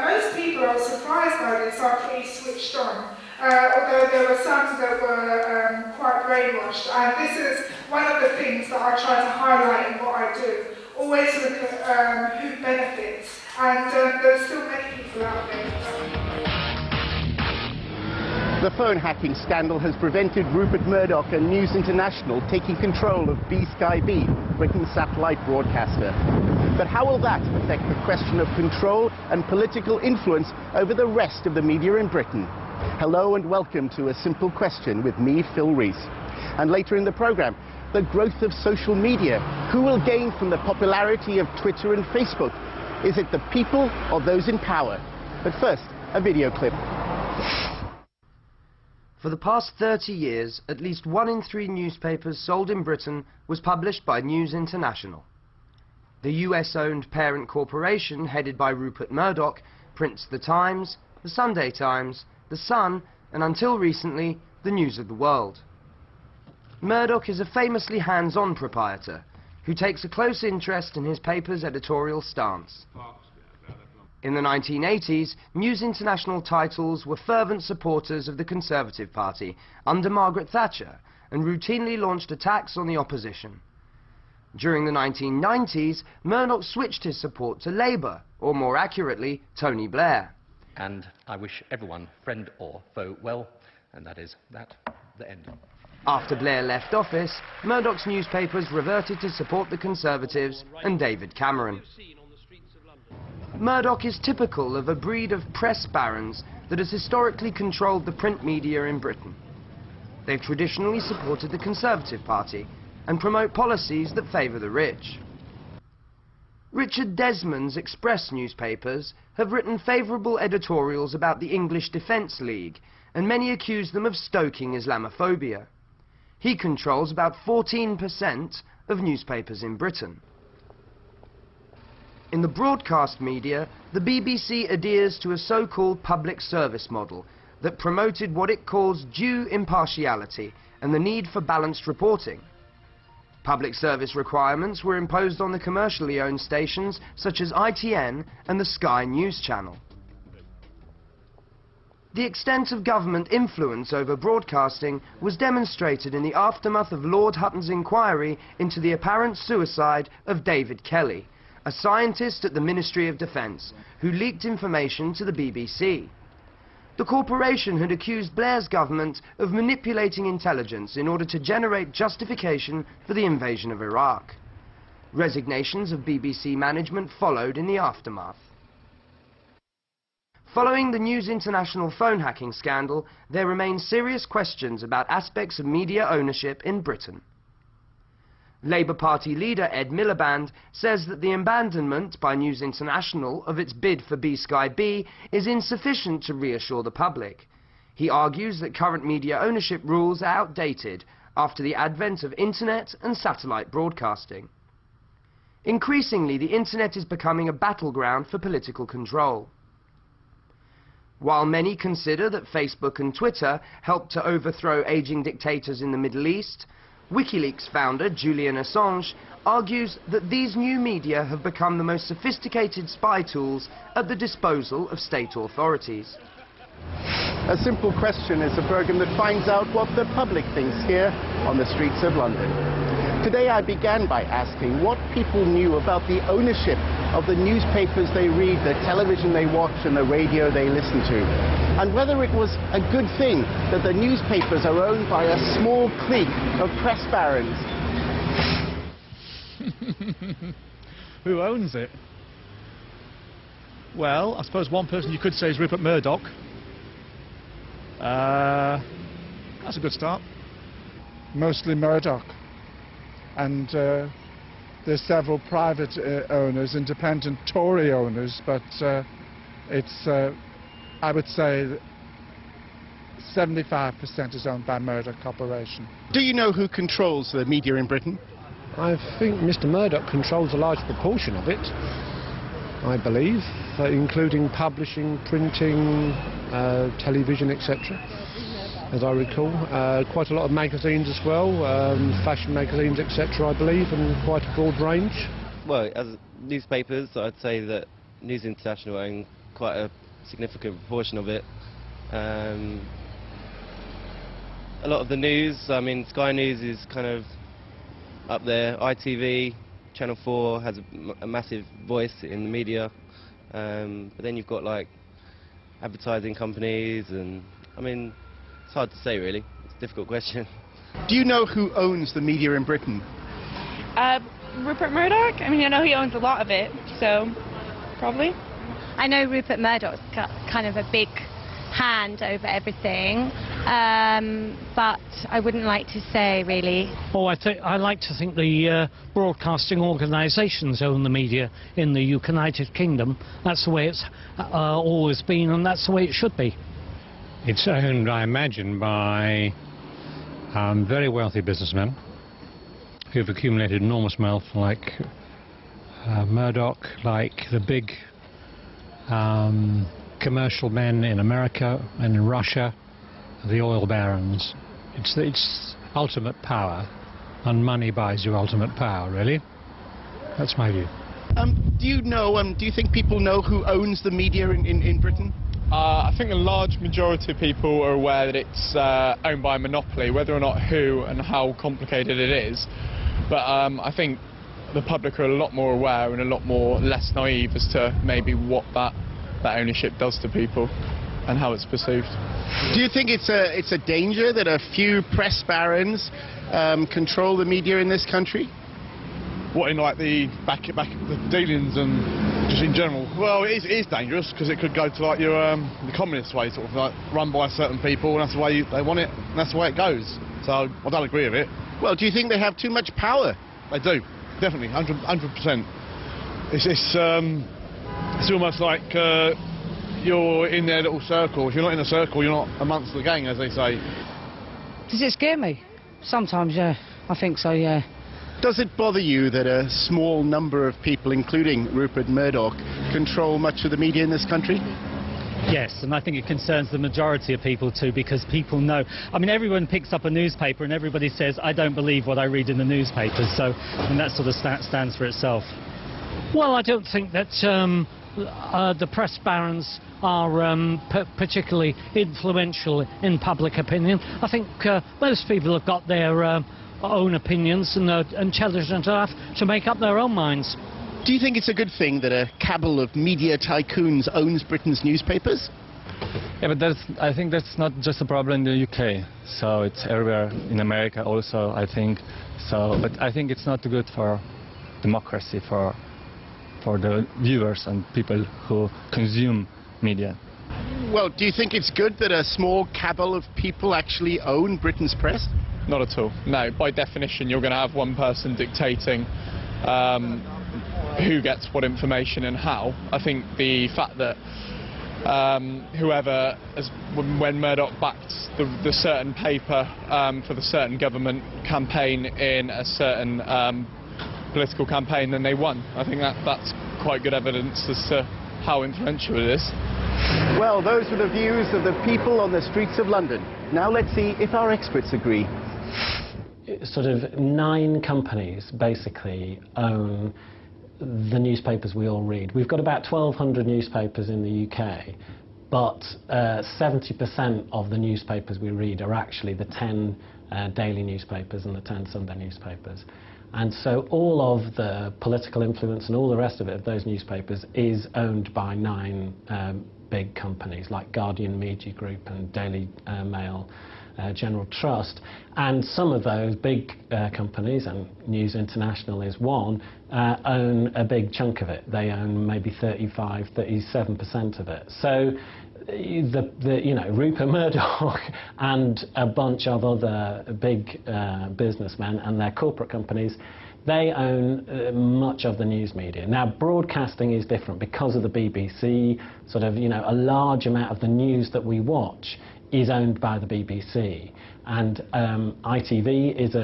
Most people, I was surprised by this, are pretty switched on. Although there were some that were quite brainwashed. And this is one of the things that I try to highlight in what I do. Always look at who benefits. And there's still many people out there. The phone hacking scandal has prevented Rupert Murdoch and News International taking control of B-Sky B, Britain's satellite broadcaster. But how will that affect the question of control and political influence over the rest of the media in Britain? Hello and welcome to A Simple Question with me, Phil Rees. And later in the programme, the growth of social media. Who will gain from the popularity of Twitter and Facebook? Is it the people or those in power? But first, a video clip. For the past 30 years, at least 1 in 3 newspapers sold in Britain was published by News International. The US-owned parent corporation, headed by Rupert Murdoch, prints the Times, the Sunday Times, the Sun, and until recently, the News of the World. Murdoch is a famously hands-on proprietor who takes a close interest in his paper's editorial stance. In the 1980s, News International titles were fervent supporters of the Conservative Party under Margaret Thatcher and routinely launched attacks on the opposition. During the 1990s, Murdoch switched his support to Labour, or more accurately, Tony Blair. And I wish everyone, friend or foe, well, and that is the end. After Blair left office, Murdoch's newspapers reverted to support the Conservatives and David Cameron. Murdoch is typical of a breed of press barons that has historically controlled the print media in Britain. They've traditionally supported the Conservative Party and promote policies that favour the rich. Richard Desmond's Express newspapers have written favourable editorials about the English Defence League, and many accuse them of stoking Islamophobia. He controls about 14% of newspapers in Britain. In the broadcast media, the BBC adheres to a so-called public service model that promoted what it calls due impartiality and the need for balanced reporting. Public service requirements were imposed on the commercially owned stations such as ITN and the Sky News Channel. The extent of government influence over broadcasting was demonstrated in the aftermath of Lord Hutton's inquiry into the apparent suicide of David Kelly, a scientist at the Ministry of Defence, who leaked information to the BBC. The corporation had accused Blair's government of manipulating intelligence in order to generate justification for the invasion of Iraq. Resignations of BBC management followed in the aftermath. Following the News International phone hacking scandal, there remain serious questions about aspects of media ownership in Britain. Labour Party leader Ed Miliband says that the abandonment by News International of its bid for B-Sky B is insufficient to reassure the public. He argues that current media ownership rules are outdated after the advent of internet and satellite broadcasting. Increasingly, the internet is becoming a battleground for political control. While many consider that Facebook and Twitter helped to overthrow aging dictators in the Middle East, WikiLeaks founder Julian Assange argues that these new media have become the most sophisticated spy tools at the disposal of state authorities. A simple question is a program that finds out what the public thinks here on the streets of London. Today I began by asking what people knew about the ownership of the newspapers they read, the television they watch and the radio they listen to, and whether it was a good thing that the newspapers are owned by a small clique of press barons. Who owns it? Well, I suppose one person you could say is Rupert Murdoch. That's a good start. Mostly Murdoch. And there's several private owners, independent Tory owners, but it's, I would say, 75% is owned by Murdoch Corporation. Do you know who controls the media in Britain? I think Mr. Murdoch controls a large proportion of it, I believe, including publishing, printing, television, etc. As I recall, quite a lot of magazines as well, fashion magazines, etc. I believe, and quite a broad range. Well, as newspapers, I'd say that News International own quite a significant proportion of it. A lot of the news, I mean, Sky News is kind of up there. ITV, Channel 4 has a massive voice in the media, but then you've got like advertising companies, and I mean, it's hard to say really. It's a difficult question. Do you know who owns the media in Britain? Rupert Murdoch. I mean, I know he owns a lot of it, so probably. I know Rupert Murdoch's got kind of a big hand over everything, but I wouldn't like to say really. Oh, I like to think the broadcasting organisations own the media in the United Kingdom. That's the way it's always been, and that's the way it should be. It's owned, I imagine, by very wealthy businessmen who've accumulated enormous wealth, like Murdoch, like the big commercial men in America and in Russia, the oil barons. It's ultimate power, and money buys you ultimate power, really. That's my view. Do you think people know who owns the media in Britain? I think a large majority of people are aware that it's owned by a monopoly, whether or not who and how complicated it is. But I think the public are a lot more aware and a lot more less naive as to maybe what that ownership does to people and how it's perceived. Do you think it's a danger that a few press barons control the media in this country? What, in like the back the dealings and just in general? Well, it is dangerous because it could go to like your the communist way, sort of like run by certain people, and that's the way they want it, and that's the way it goes. So I don't agree with it. Well, do you think they have too much power? They do, definitely, 100%. It's almost like you're in their little circle. If you're not in a circle, you're not amongst the gang, as they say. Does it scare me? Sometimes, yeah. I think so, yeah. Does it bother you that a small number of people, including Rupert Murdoch, control much of the media in this country? Yes, and I think it concerns the majority of people too, because people know. I mean, everyone picks up a newspaper and everybody says, I don't believe what I read in the newspapers, so and that sort of stands for itself. Well, I don't think that the press barons are particularly influential in public opinion. I think most people have got their own opinions and are intelligent enough to make up their own minds. Do you think it's a good thing that a cabal of media tycoons owns Britain's newspapers? Yeah, but I think that's not just a problem in the UK. So it's everywhere in America also, I think. So, but I think it's not good for democracy, for the viewers and people who consume media. Well, do you think it's good that a small cabal of people actually own Britain's press? Not at all. No, by definition, you're going to have one person dictating who gets what information and how. I think the fact that whoever, when Murdoch backed the certain paper for the certain government campaign in a certain political campaign, then they won. I think that's quite good evidence as to how influential it is. Well, those were the views of the people on the streets of London. Now let's see if our experts agree. Sort of 9 companies basically own the newspapers we all read. We've got about 1,200 newspapers in the UK, but 70% of the newspapers we read are actually the 10 daily newspapers and the 10 Sunday newspapers. And so all of the political influence and all the rest of it, of those newspapers, is owned by 9 big companies like Guardian Media Group and Daily Mail General Trust. And some of those big companies, and News International is one, own a big chunk of it. They own maybe 35–37% of it. So you know, Rupert Murdoch and a bunch of other big businessmen and their corporate companies, they own much of the news media. Now, broadcasting is different because of the BBC. Sort of, you know, a large amount of the news that we watch is owned by the BBC, and ITV is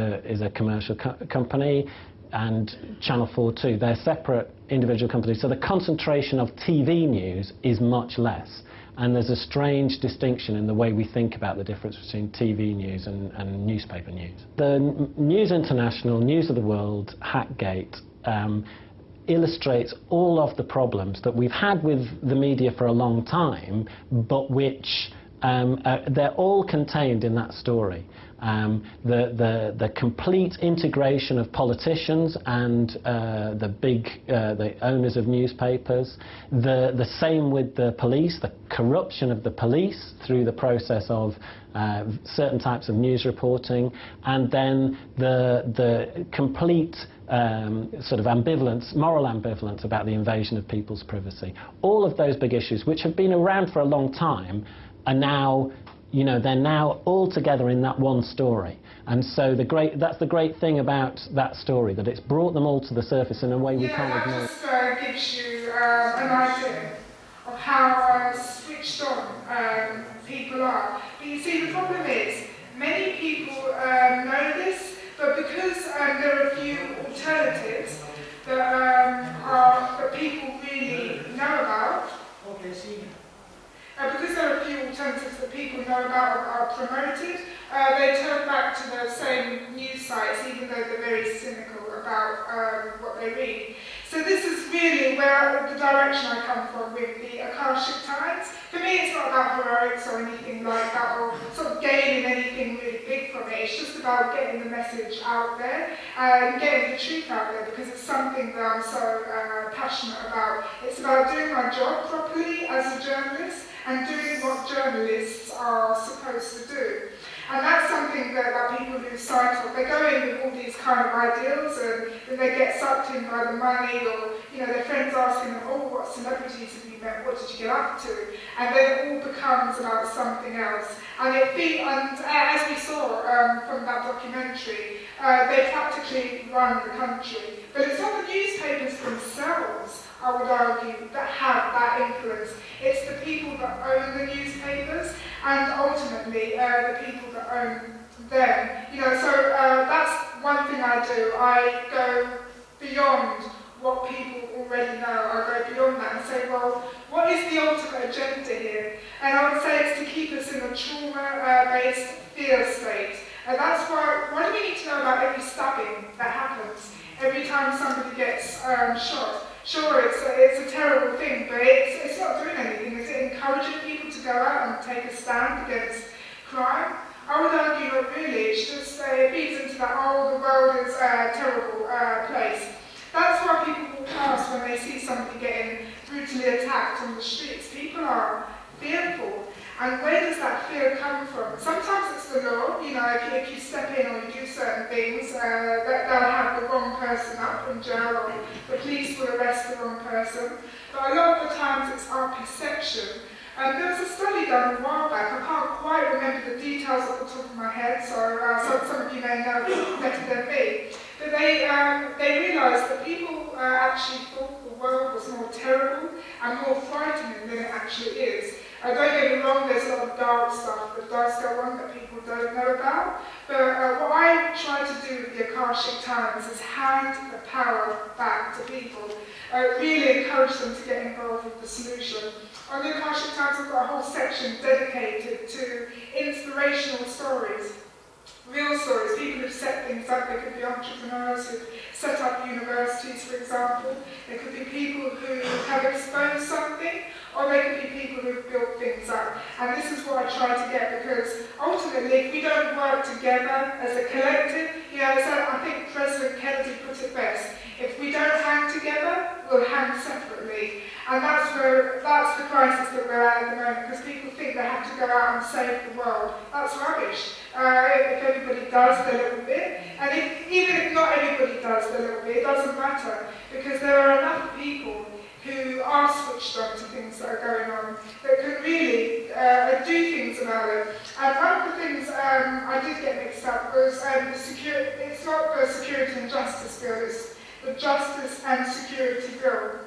a commercial company, and Channel 4 too. They're separate individual companies, so the concentration of TV news is much less. And there's a strange distinction in the way we think about the difference between TV news and newspaper news. The News International, News of the World, Hackgate illustrates all of the problems that we've had with the media for a long time, but which they're all contained in that story. The complete integration of politicians and the owners of newspapers, the same with the police, the corruption of the police through the process of certain types of news reporting, and then the complete sort of ambivalence, moral ambivalence about the invasion of people's privacy. All of those big issues, which have been around for a long time, are now, you know, they're now all together in that one story. And so that's the great thing about that story, that it's brought them all to the surface in a way we can't ignore. That just gives you an idea of how switched on people are. But you see, the problem is, many people know this, but because there are a few alternatives that people really know about, because there are a few alternatives that people know about are promoted, they turn back to the same news sites, even though they're very cynical about what they read. So this is really where the direction I come from with the Akashic Times. For me, it's not about heroics or anything like that, or sort of gaining anything really big from it. It's just about getting the message out there and getting the truth out there, because it's something that I'm so passionate about. It's about doing my job properly as a journalist and doing what journalists are supposed to do. And that's something that people lose sight of. They go in with all these kind of ideals, and then they get sucked in by the money, or their friends asking them, oh, what celebrities have you met, what did you get up to? And then it all becomes about something else. And as we saw from that documentary, they practically run the country. But it's not the newspapers themselves, I would argue, that have that influence. It's the people that own the newspapers, and ultimately the people that own them. So that's one thing I do. I go beyond what people already know. I go beyond that and say, well, what is the ultimate agenda here? And I would say it's to keep us in a trauma-based fear state. And that's why do we need to know about every stabbing that happens, every time somebody gets shot? Sure, it's a terrible thing, but it's not doing anything. Is it encouraging people to go out and take a stand against crime? I would argue not really. It's just, it feeds into that, oh, the world is a terrible place. That's why people walk past when they see somebody getting brutally attacked on the streets. People are fearful. And where does that fear come from? Sometimes it's the law. If you step in or you do certain things, they'll have the wrong person up in jail, or the police will arrest the wrong person. But a lot of the times it's our perception There was a study done a while back. I can't quite remember the details off the top of my head, so some of you may know better than me. But they realised that people actually thought the world was more terrible and more frightening than it actually is. Don't get me wrong, there's a lot of dark stuff that does go on that people don't know about. But what I try to do with the Akashic Times is hand the power back to people. Really encourage them to get involved with the solution. On the Akashic Times, I've got a whole section dedicated to inspirational stories. Real stories, people who've set things up. They could be entrepreneurs who've set up universities, for example. They could be people who have exposed something, or they could be people who've built things up. And this is what I try to get, because ultimately, if we don't work together as a collective, I think President Kennedy put it best. If we don't hang together, we'll hang separately. And that's the crisis that we're at the moment, because people think they have to go out and save the world. That's rubbish. If everybody does their little bit, and even if not everybody does their little bit, it doesn't matter, because there are enough people who are switched on to things that are going on, that can really do things about it. And one of the things I did get mixed up was it's not the Security and Justice Bill, it's the Justice and Security Bill.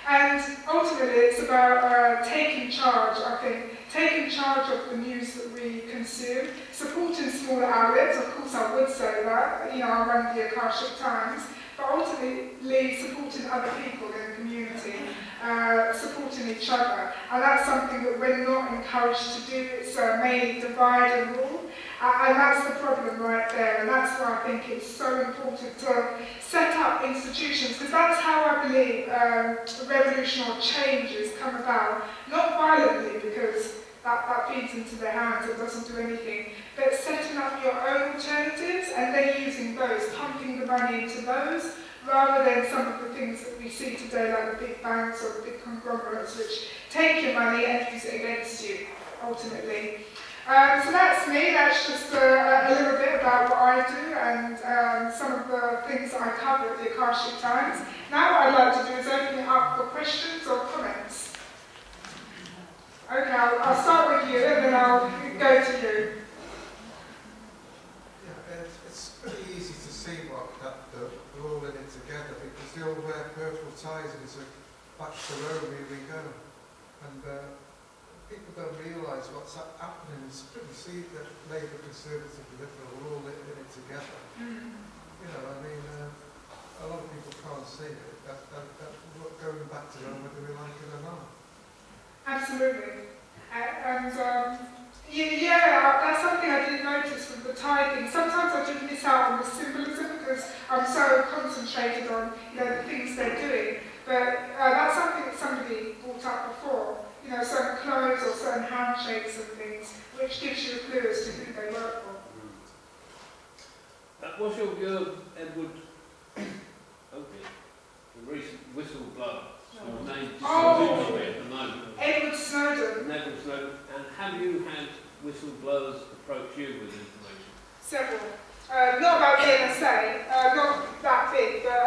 And ultimately it's about taking charge, I think, taking charge of the news that we consume, supporting smaller outlets. Of course I would say that, I run the Akashic Times, but ultimately supporting other people in the community, supporting each other. And that's something that we're not encouraged to do. It's mainly divide and rule. And that's the problem right there. And that's why I think it's so important to set up institutions, because that's how I believe revolution or changes come about. Not violently, because that feeds into their hands, it doesn't do anything, but setting up your own alternatives and then using those, pumping the money into those, rather than some of the things that we see today, like the big banks or the big conglomerates, which take your money and use it against you, ultimately. So that's me. That's just a little bit about what I do and some of the things that I cover at the Akashic Times. Now what I'd like to do is open it up for questions or comments. Okay, I'll start with you and then I'll go to you. Yeah, it's pretty easy to see that we're all in it together, because they all wear purple ties and it's back to Rome, here we go. And people don't realise what's happening. It's pretty see that Labour, Conservative, Liberal, we're all in it together. A lot of people can't see it. That going back to Rome, whether we like it or not. Absolutely. That's something I did notice with the tie thing. Sometimes I do miss out on the symbolism because I'm so concentrated on the things they're doing. But that's something that somebody brought up before. Certain clothes or certain handshakes and things, which gives you a clue as to who they work for. What's your view of Edward, the recent whistleblower? Oh, at the moment. Edward Snowden. Edward Snowden. And have you had whistleblowers approach you with information? Several. Not about the NSA, not that big, but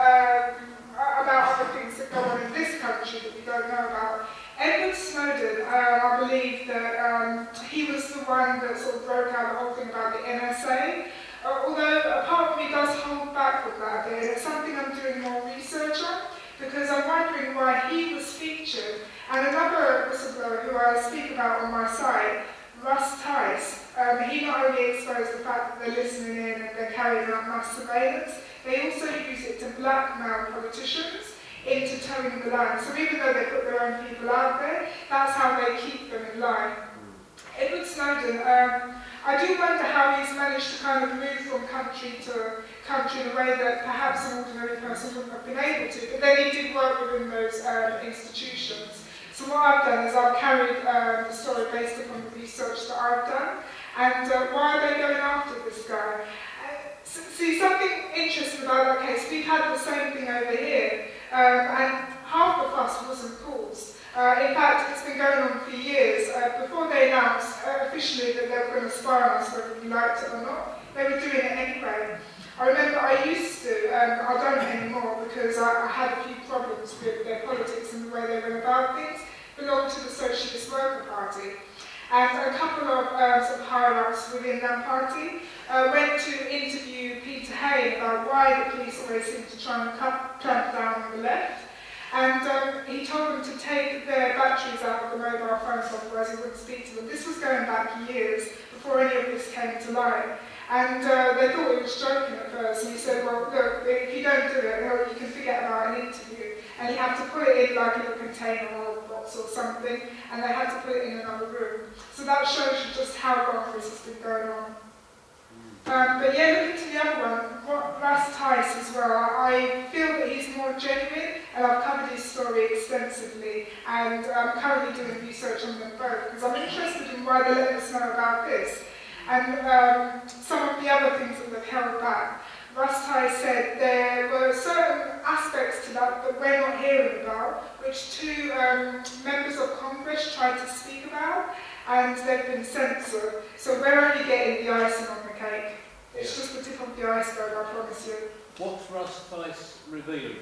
about other things that go on in this country that we don't know about. Edward Snowden, I believe that he was the one that sort of broke out the whole thing about the NSA. Although a part of me does hold back from that a bit. It's something I'm doing more research on, because I'm wondering why he was featured. And another whistleblower who I speak about on my site, Russ Tice, he not only exposed the fact that they're listening in and they're carrying out mass surveillance, they also use it to blackmail politicians into towing the line. So even though they put their own people out there, that's how they keep them in line. Edward Snowden, I do wonder how he's managed to kind of move from country to country in a way that perhaps an ordinary person wouldn't have been able to, but then he did work within those institutions. So what I've done is I've carried the story based upon the research that I've done, and why are they going after this guy? See, something interesting about that case, we've had the same thing over here, and half the fuss wasn't caused. In fact, it's been going on for years. Before they announced officially that they were going to spy on us, whether we liked it or not, they were doing it anyway. I remember I used to, I don't anymore because I had a few problems with their politics and the way they went about things. belonged to the Socialist Worker Party. And a couple of sort of higher-ups within that party went to interview Peter Hain about why the police always seem to try and clamp down on the left. And he told them to take their batteries out of the mobile phones, otherwise he wouldn't speak to them. This was going back years before any of this came to light. And they thought he was joking at first, and he said, well, look, if you don't do it, you can forget about an interview. And you have to put it in like a little container or a box or something, and they had to put it in another room. So that shows you just how long this has been going on. But yeah, looking to the other one, Russ Tice as well, I feel that he's more genuine, and I've covered his story extensively, and I'm currently doing research on them both, because I'm interested in why they let us know about this, and some of the other things that they've held back. Russ Tice said there were certain aspects to that that we're not hearing about, which two members of Congress tried to speak about, and they've been censored. So we're only getting the icing on the cake. It's just the tip of the iceberg, I promise you. What's Russ Tice revealed?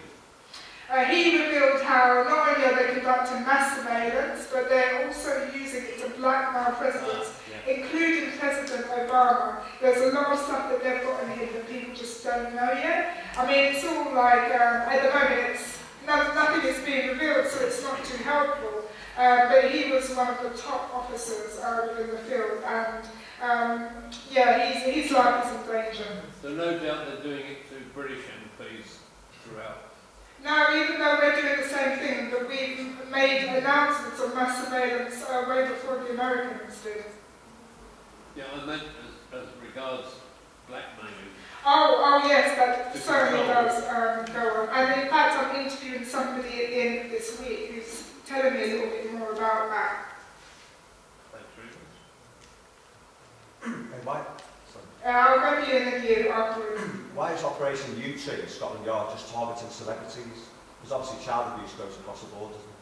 He revealed how not only are they conducting mass surveillance, but they're also using it to blackmail presidents, including President Obama. There's a lot of stuff that they've got in here that people just don't know yet. I mean, it's all like, at the moment, nothing is being revealed, so it's not too helpful. But he was one of the top officers within the field, and yeah, his life is in danger. So no doubt they're doing it to British MPs throughout. Now, even though we're doing the same thing, but we've made announcements of mass surveillance way before the Americans did. Yeah, I meant as regards blackmailing. Oh yes, that certainly does go on. And in fact, I'm interviewing somebody at the end of this week who's telling me a little bit more about that. Thanks very much. Hey, Mike. I'll go to you in a year afterwards. Why is Operation U-Tree in Scotland Yard just targeting celebrities? Because obviously child abuse goes across the board, doesn't it?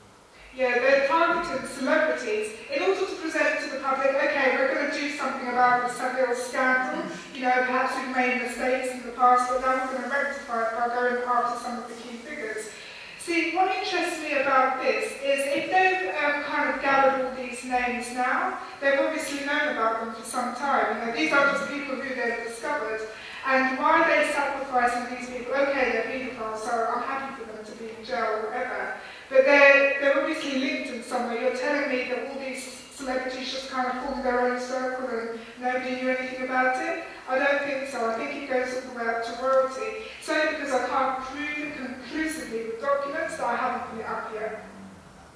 Yeah, they're targeting celebrities in order to present to the public, okay, we're going to do something about the Savile scandal. You know, perhaps we've made mistakes in the past, but now we're going to rectify it by going after some of the key figures. See, what interests me about this is if they've kind of gathered all these names now, they've obviously known about them for some time. You know, these are just people who they've discovered. And why are they sacrificing these people? Okay, they're paedophiles, so I'm happy for them to be in jail or whatever. But they're obviously linked in some way. You're telling me that all these celebrities just kind of formed their own circle and nobody knew anything about it? I don't think so. I think it goes all the way up to royalty. Solely because I can't prove it conclusively with documents that I haven't put it up yet.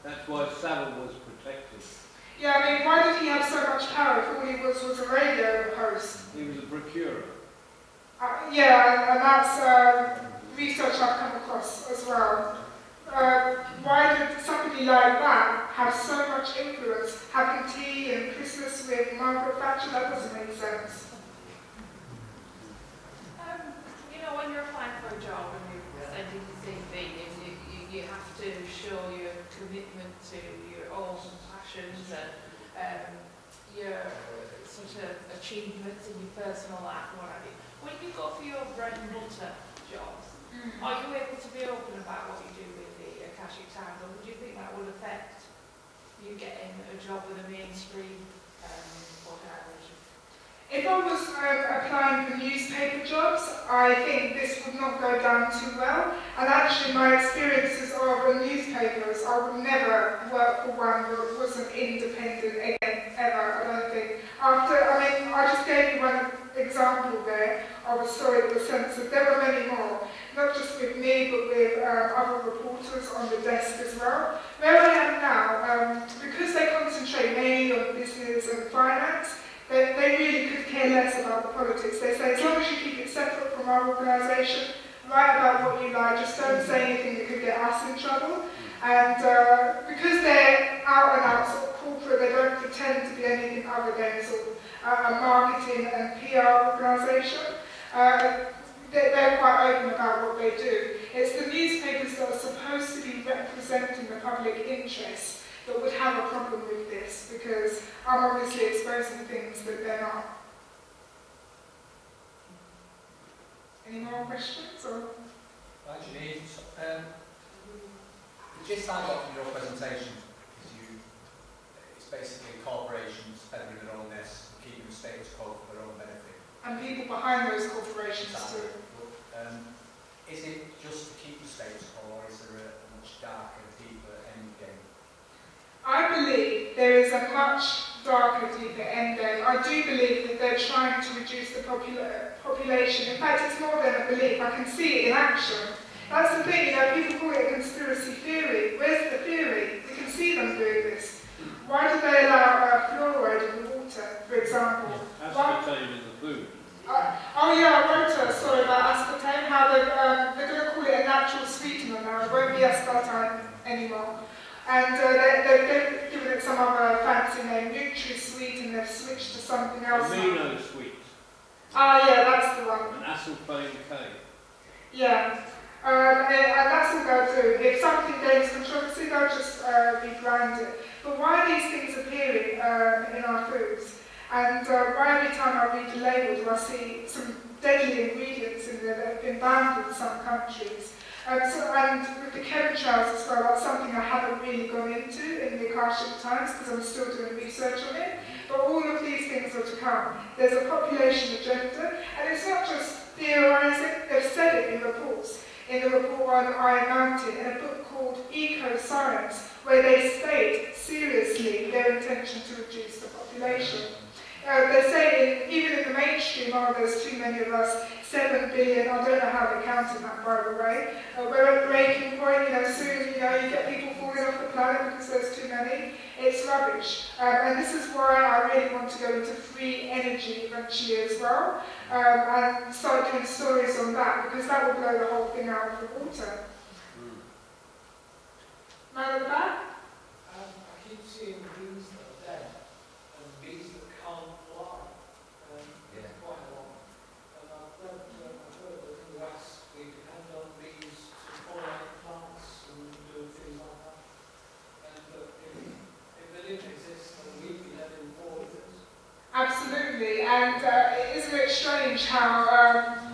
That's why Savile was protected. Yeah, I mean, why did he have so much power if all he was a radio host? He was a procurer. Yeah, and that's research I've come across as well. Why did somebody like that have so much influence, having tea and Christmas with Margaret Thatcher? That doesn't make sense. You know, when you're applying for a job and you're sending your CV, you have to show your commitment to your own passions and your sort of achievements in your personal life and what have you. When you go for your bread and butter jobs, are you able to be open about what you do with the Akashic Times, or would you think that would affect you getting a job with a mainstream organisation? If I was applying for newspaper jobs, I think this would not go down too well. And actually my experiences of newspapers, I would never work for one that wasn't independent again, ever, I don't think. I just gave you one example there of a story that was censored. There were many more, not just with me, but with other reporters on the desk as well. Where I am now, because they concentrate mainly on business and finance, they really could care less about the politics. They say, as long as you keep it separate from our organisation, write about what you like, just don't say anything that could get us in trouble. And because they're out and out sort of corporate, they don't pretend to be anything other than sort of a marketing and PR organisation. They're quite open about what they do. It's the newspapers that are supposed to be representing the public interest that would have a problem with this, because I'm obviously exposing things that they're not. Any more questions? Or? Right, Janine. The gist I got from your presentation is you it's basically corporations spending their own nest, keeping the status quo for their own benefit. And people behind those corporations Exactly. too. Is it just to keep the status quo, or is there a much darker, deeper end game? I believe there is a much darker, deeper end game. I do believe that they're trying to reduce the population. In fact, it's more than a belief. I can see it in action. That's the thing, you know, people call it a conspiracy theory. Where's the theory? We can see them doing this. Why do they allow fluoride in the water, for example? Aspartame in the food. Oh yeah, I wrote a story about aspartame, how they're going to call it a natural sweetener now. It won't be aspartame anymore. And they've given it some other fancy name, NutriSweet, and they've switched to something else. Amino sweet. Ah yeah, that's the one. An aspartame K. Yeah. And that's all they'll do. If something gains controversy, they'll just rebrand it. But why are these things appearing in our foods? And why every time I read the label do I see some deadly ingredients in there that have been banned in some countries? And with the chemtrails as well, that's something I haven't really gone into in the Akashic Times because I'm still doing research on it. But all of these things are to come. There's a population agenda, and it's not just theorising, they've said it in reports. In the report on Iron Mountain, in a book called Eco-Science, where they state seriously their intention to reduce the population. They're saying, even in the mainstream, oh, there's too many of us, 7 billion, I don't know how they're counting that, by the way. We're at breaking point, you know, soon, you know, you get people falling off the planet because there's too many. It's rubbish. And this is why I really want to go into free energy eventually as well, and start doing stories on that, because that will blow the whole thing out of the water. Man at the back? I keep seeing bees that are dead, and bees that can't fly, quite a lot. And I've heard that in the West we depend on bees to pollinate plants and do things like that. And if they didn't exist, then we'd be dead in 4 years. Absolutely, and isn't it strange how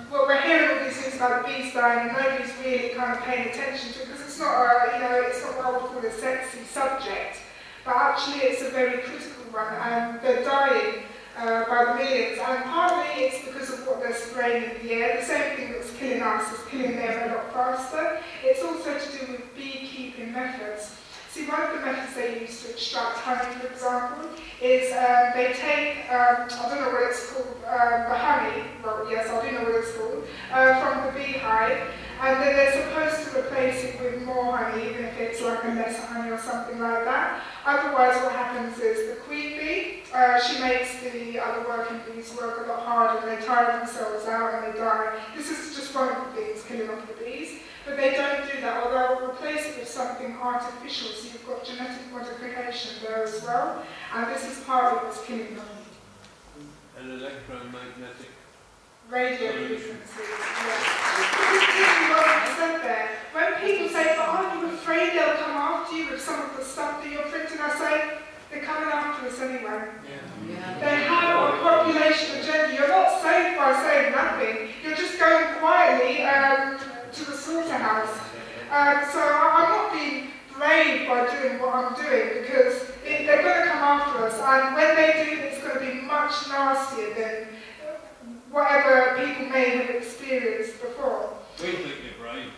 well, we're hearing all these things about the bees dying, and nobody's really kind of paying attention to it because it's not a, you know, it's not what I would call a sexy subject, but actually it's a very critical one, and they're dying by the millions, and partly it's because of what they're spraying in the air. The same thing that's killing us is killing them a lot faster. It's also to do with beekeeping methods. See, one of the methods they use to extract honey, for example, is they take, I don't know what it's called, the honey, well, yes, I do know what it's called, from the beehive, and then they're supposed to replace it with more honey, even if it's like a lesser honey or something like that. Otherwise, what happens is the queen bee, she makes the other working bees work a lot harder, and they tire themselves out and they die. This is just one of the things killing off the bees. But they don't do that, although I will replace it with something artificial, so you've got genetic modification there as well, and this is partly what's killing them. An electromagnetic radio frequency, yeah. This is what I said there. When people say, but aren't you afraid they'll come after you with some of the stuff that you're printing, I say, they're coming after us anyway. Yeah. They have a population agenda. You're not safe by saying nothing. You're just going quietly to the slaughterhouse. So I'm not being brave by doing what I'm doing, because they're going to come after us, and when they do, it's going to be much nastier than whatever people may have experienced before. We think you're brave.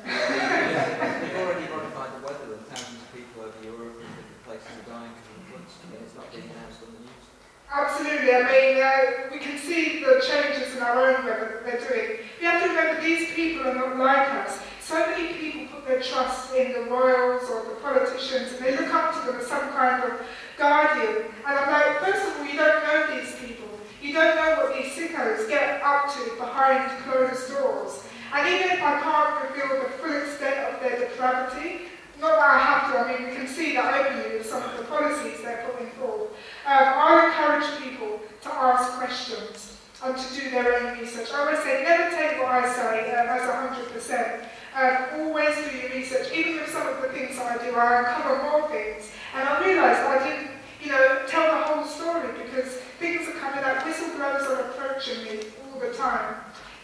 They've already modified the weather, and thousands of people over Europe and different places are dying from the floods, and it's not being announced on the news. Absolutely. I mean, we can see the changes in our own weather that they're doing. You have to remember, these people are not like us. So many people put their trust in the royals or the politicians, and they look up to them as some kind of guardian. And I'm like, first of all, you don't know these people. You don't know what these sickos get up to behind closed doors. And even if I can't reveal the full extent of their depravity, not that I have to, I mean, we can see that openly with some of the policies they're putting forward. I encourage people to ask questions and to do their own research. I always say, never take what I say as 100%. Always do your research. Even with some of the things that I do, I uncover more things. And I realised I didn't, you know, tell the whole story, because things are coming out, whistleblowers are approaching me all the time.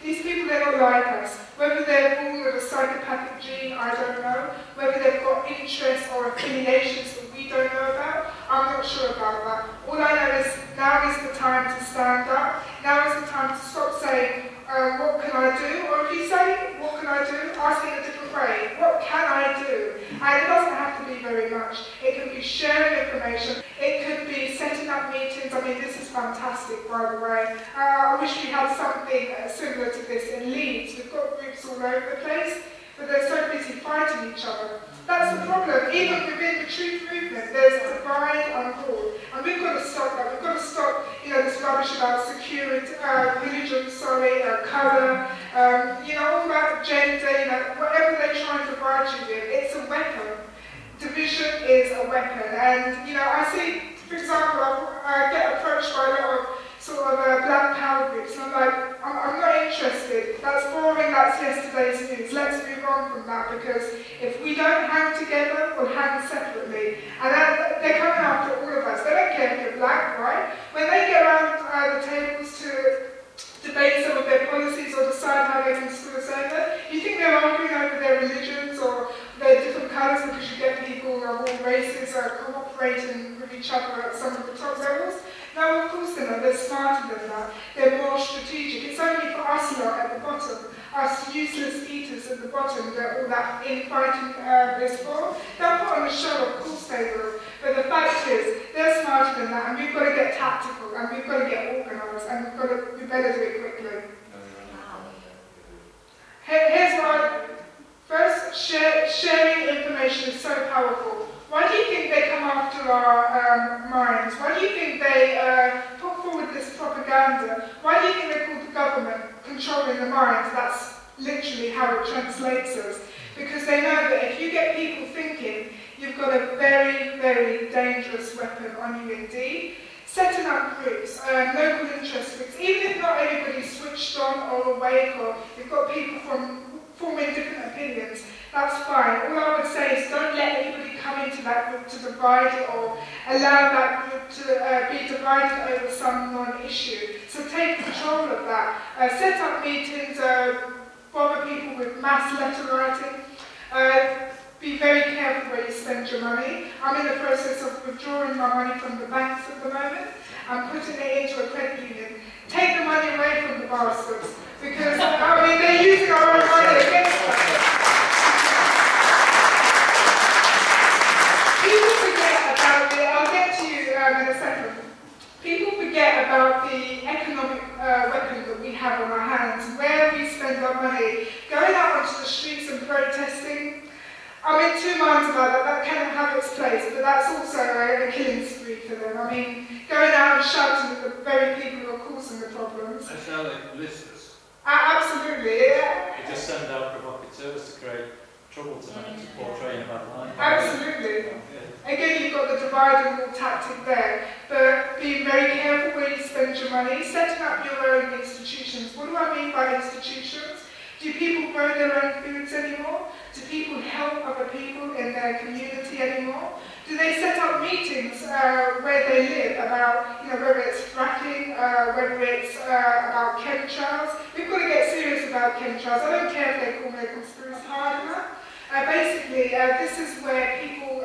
These people, they're not like us. Whether they're born with a psychopathic gene, I don't know. Whether they've got interests or affiliations that we don't know about, I'm not sure about that. All I know is now is the time to stand up. Now is the time to stop saying, what can I do? Or if you say, what can I do? Ask it a different way. What can I do? And it doesn't have to be very much. It can be sharing information. It could be setting up meetings. I mean, this is fantastic, by the way. I wish we had something similar to this in Leeds. We've got groups all over the place, but they're so busy fighting each other. That's the problem. Even within the truth movement, there's divide and rule. And we've got to stop that. We've got to stop, this rubbish about security, religion, colour, all that gender, whatever they're trying to divide you with, it's a weapon. Division is a weapon. And, I see, for example, I get approached by a lot of black power groups, and I'm like, I'm not interested. That's boring, that's yesterday's news. Let's move on from that, because if we don't hang together, we'll hang separately. And they're coming after all of us. They don't care if you're black, right? When they get around the tables to debate some of their policies or decide how they can screw us over, you think they're arguing over their religions or their different colours because you get people of all races cooperating with each other at some of the top levels? No, of course they're not. They're smarter than that. They're more strategic. It's only for us lot at the bottom, us useless eaters at the bottom, that all that infighting is for. They'll put on a show, of course they will. But the fact is, they're smarter than that, and we've got to get tactical, and we've got to get organised, and we better do it quickly. Here's what first, sharing information is so powerful. Why do you think they come after our minds? Why do you think they put forward this propaganda? Why do you think they call the government controlling the minds? That's literally how it translates us. Because they know that if you get people thinking, you've got a very, very dangerous weapon on you indeed. Setting up groups, local interest groups, even if not everybody's switched on or awake, or you've got people from forming different opinions, that's fine. All I would say is don't let anybody come into that group to divide it or allow that group to be divided over some non-issue. So take control of that. Set up meetings, bother people with mass letter writing. Be very careful where you spend your money. I'm in the process of withdrawing my money from the banks at the moment and putting it into a credit union. Take the money away from the bastards, because they're using our own money against us. People forget about I'll get to you in a second. People forget about the economic weapon that we have on our hands, where we spend our money. Going out onto the streets and protesting, I'm in two minds about that. That can have its place, but that's also a killing spree for them. Going out and shouting at the very people who are causing the problems. That's how they list us. Absolutely, yeah. They just send out provocateurs to create trouble to portray a bad line. Absolutely. Again, you've got the divide and rule tactic there, but be very careful where you spend your money. Setting up your own institutions. What do I mean by institutions? Do people grow their own foods anymore? Do people help other people in their community anymore? Do they set up meetings where they live about, whether it's fracking, whether it's about chemtrails? We've got to get serious about chemtrails. I don't care if they call me a conspiracy partner. Basically, this is where people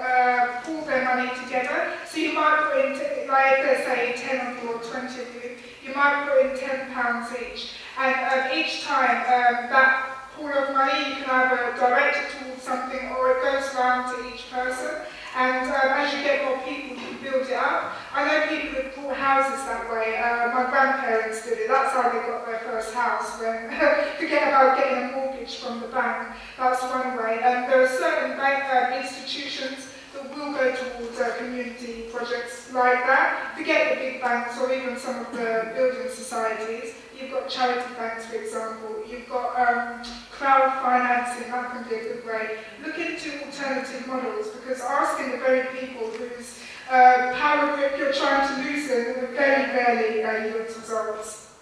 pool their money together. So you might put in, like let's say 10 of you or 20 of you, you might put in £10 each. And each time that pool of money, you can either direct it towards something or it goes around to each person. And as you get more people, you build it up. I know people that bought houses that way. My grandparents did it. That's how they got their first house. When forget about getting a mortgage from the bank. That's one way. And there are certain bank institutions that will go towards community projects like that. Forget the big banks or even some of the building societies. You've got charity banks, for example. You've got crowd financing. That can be a good way. Look into alternative models, because asking the very people whose power grip you're trying to loosen very rarely yields results.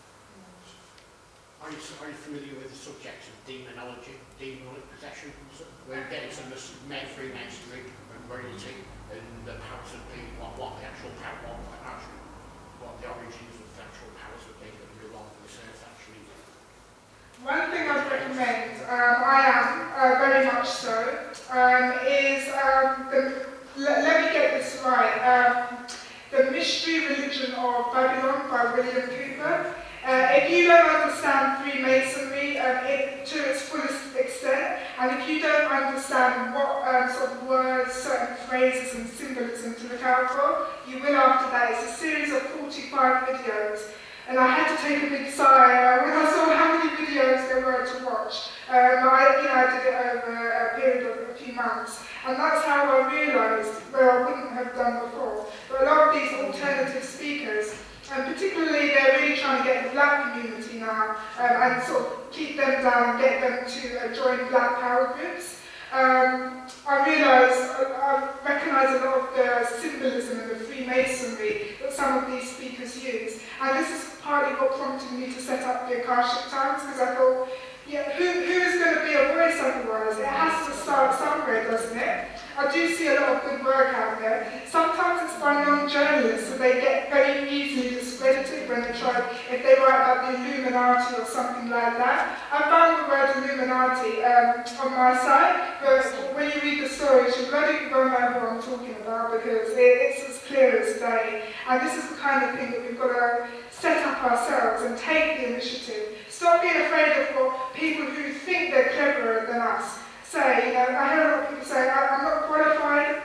Are you familiar with the subject of demonology, demonic possession? We're getting some Freemasonry and royalty and the powers of people, what the actual power, what the origins of the actual powers of people that rule on this earth actually. One thing I'd recommend, I am very much so, is let me get this right. The Mystery Religion of Babylon by William Cooper. If you don't understand Freemasonry to its fullest extent, and if you don't understand what sort of words, certain phrases and symbolism to look out for, you will after that. It's a series of 45 videos. And I had to take a big sigh when I saw how many videos there were to watch. I did it over a period of a few months. And that's how I realised, where I wouldn't have done before. But a lot of these alternative speakers, and particularly they're really trying to get the black community now and sort of keep them down and get them to join black power groups. I realised, I recognise a lot of the symbolism and the Freemasonry that some of these speakers use. And this is partly what prompted me to set up the Akashic Times, because I thought, yeah, who is going to be a voice otherwise? It has to start somewhere, doesn't it? I do see a lot of good work out there. Sometimes it's by non-journalists, so they get very easily discredited when they try, if they write about the Illuminati or something like that. I found the word Illuminati on my side, but when you read the stories, you really won't know who I'm talking about, because it's as clear as day. And this is the kind of thing that we've got to set up ourselves and take the initiative. Stop being afraid of what people who think they're cleverer than us say. You know, I hear a lot of people say, I'm not qualified,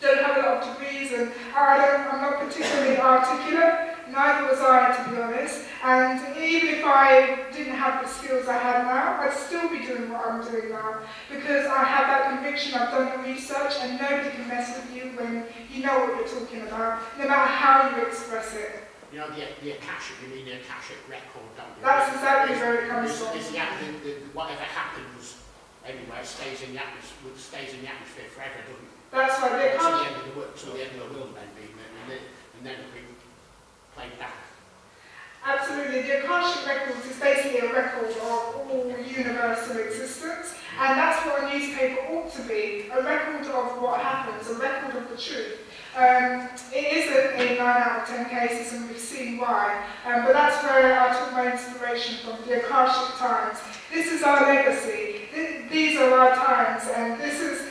don't have a lot of degrees, and I'm not particularly articulate. Neither was I, to be honest. And even if I didn't have the skills I have now, I'd still be doing what I'm doing now, because I have that conviction, I've done the research, and nobody can mess with you when you know what you're talking about, no matter how you express it. You know, the Akashic, you mean the Akashic record, don't you? That's exactly where it comes from. Whatever happens anywhere stays in the atmosphere forever, doesn't it? That's right. The Akashic, till the end of the world, and then it'll be played back. Absolutely. The Akashic Records is basically a record of all universal existence, and that's what a newspaper ought to be, a record of what happens, a record of the truth. It isn't in 9 out of 10 cases, and we've seen why, but that's where I took my inspiration from, the Akashic Times. This is our legacy, these are our times, and this is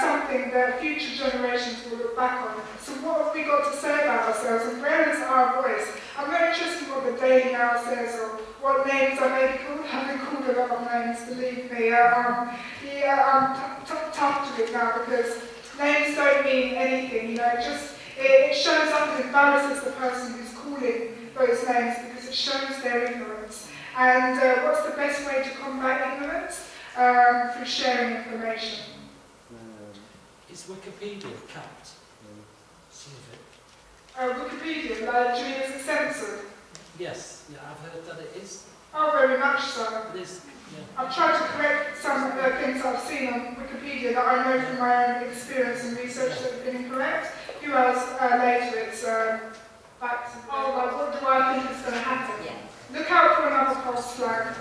something that future generations will look back on. So what have we got to say about ourselves, and where is our voice? I'm not interested in what the Daily Mail says or what names I may be called. I've been called a lot of names, believe me. I'm tough to it now, because names don't mean anything, you know, it shows up and embarrasses the person who's calling those names, because it shows their ignorance. And what's the best way to combat ignorance? Through sharing information. Is Wikipedia cut? Some of it. Wikipedia, do you mean is it censored? Yes, yeah, I've heard that it is. Oh, very much so. It is, yeah. I've tried to correct some of the things I've seen on Wikipedia that I know from my own experience and research that have been incorrect. A few hours later, it's back to, oh, well, what do I think is going to happen? Yeah. Look out for another false flag.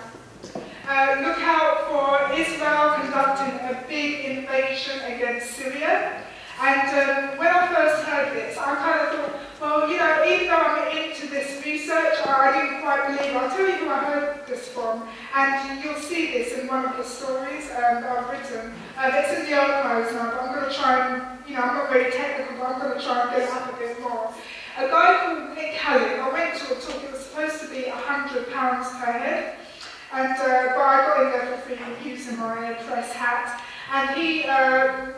Look out for Israel conducting a big invasion against Syria. And when I first heard this, I kind of thought, well, you know, even though I'm into this research, I didn't quite believe it. I'll tell you who I heard this from, and you'll see this in one of the stories that I've written. It's in the archives now, but I'm going to try and, you know, I'm not very technical, but I'm going to try and get it up a bit more. A guy called Nick Halleck, I went to a talk, it was supposed to be £100 per head, and, but I got in there for free using my press hat. And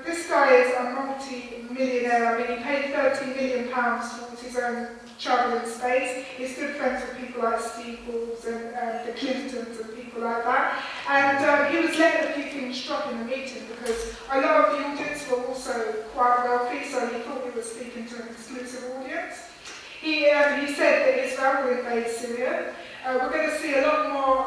this guy is a multi-millionaire. I mean, he paid £30 million towards his own travel in space. He's good friends with people like Steve Jobs and the Clintons and people like that. And he was letting a few things drop in the meeting, because a lot of the audience were also quite wealthy, so he thought he was speaking to an exclusive audience. He said that Israel will invade Syria. We're going to see a lot more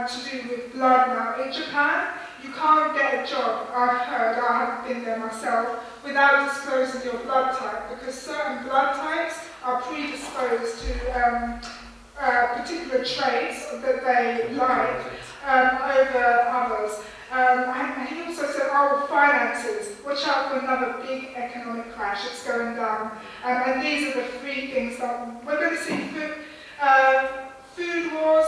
to do with blood now. In Japan, you can't get a job, I've heard, I haven't been there myself, without disclosing your blood type, because certain blood types are predisposed to particular traits that they like over others. And he also said, oh, finances, watch out for another big economic crash, it's going down. And these are the 3 things that we're going to see. Food wars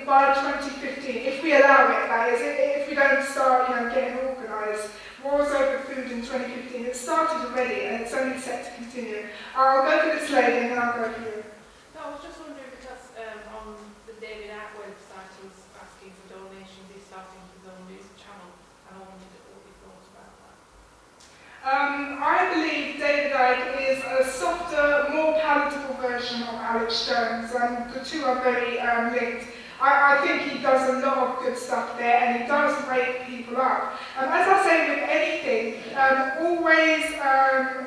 by 2015, if we allow it, that is, if we don't start, you know, getting organised. Wars over food approved in 2015. It started already and it's only set to continue. I'll go for this lady and then I'll go for you. No, I was just wondering because on the David Art website he's asking for donations, he's starting his own news channel, and I wondered what you thought about that. I believe David Icke is a softer, more palatable version of Alex Jones, and the two are very linked. I think he does a lot of good stuff there, and he does wake people up. As I say with anything, always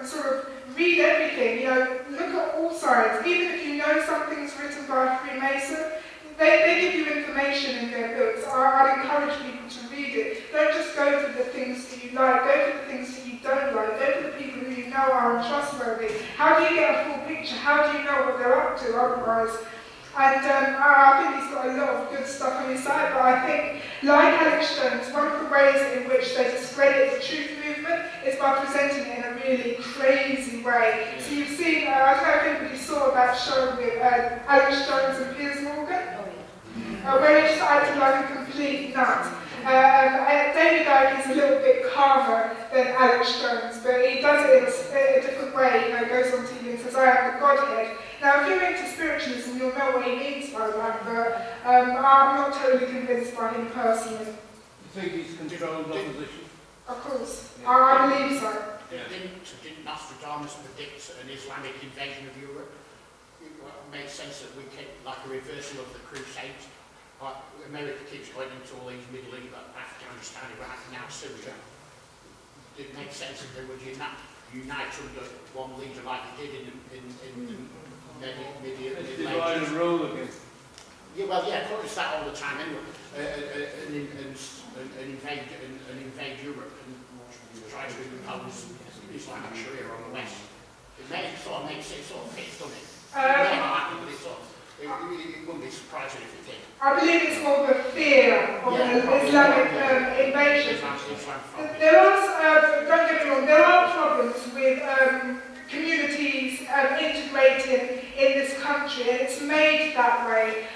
sort of read everything, look at all sides. Even if you know something's written by a Freemason, they give you information in their books. I'd encourage people to read it. Don't just go for the things that you like, go for the things that you don't like, go for the people who you know are untrustworthy. How do you get a full picture? How do you know what they're up to otherwise? And I think he's got a lot of good stuff on his side, but I think, like Alex Jones, one of the ways in which they discredit the truth movement is by presenting it in a really crazy way. So you've seen, I don't know if anybody saw that show with Alex Jones and Piers Morgan, where he just acted like a complete nut. David Icke is a little bit calmer than Alex Jones, but he does it in a different way. He goes on TV and says, I am the Godhead. Now, if you're into spiritualism, you'll know what he means by that, but I'm not totally convinced by him personally. You think he's controlled opposition? Of course. Yeah. I believe so. Didn't Nostradamus predict an Islamic invasion of Europe? It makes sense that we take like a reversal of the Crusades. America keeps going into all these Middle East, Afghanistan, Iraq, now Syria. It makes sense that they would unite under one leader like they did in the medieval age. Divide and rule again. Yeah, well, yeah, of course, that all the time anyway. And invade Europe and try to impose Islamic Sharia on the West. It sort of makes it sort of fits, doesn't it? It wouldn't be surprising if it did. I believe it's more the fear of an Islamic invasion. There are, don't get me wrong, there are problems with communities integrating in this country, and it's made that way.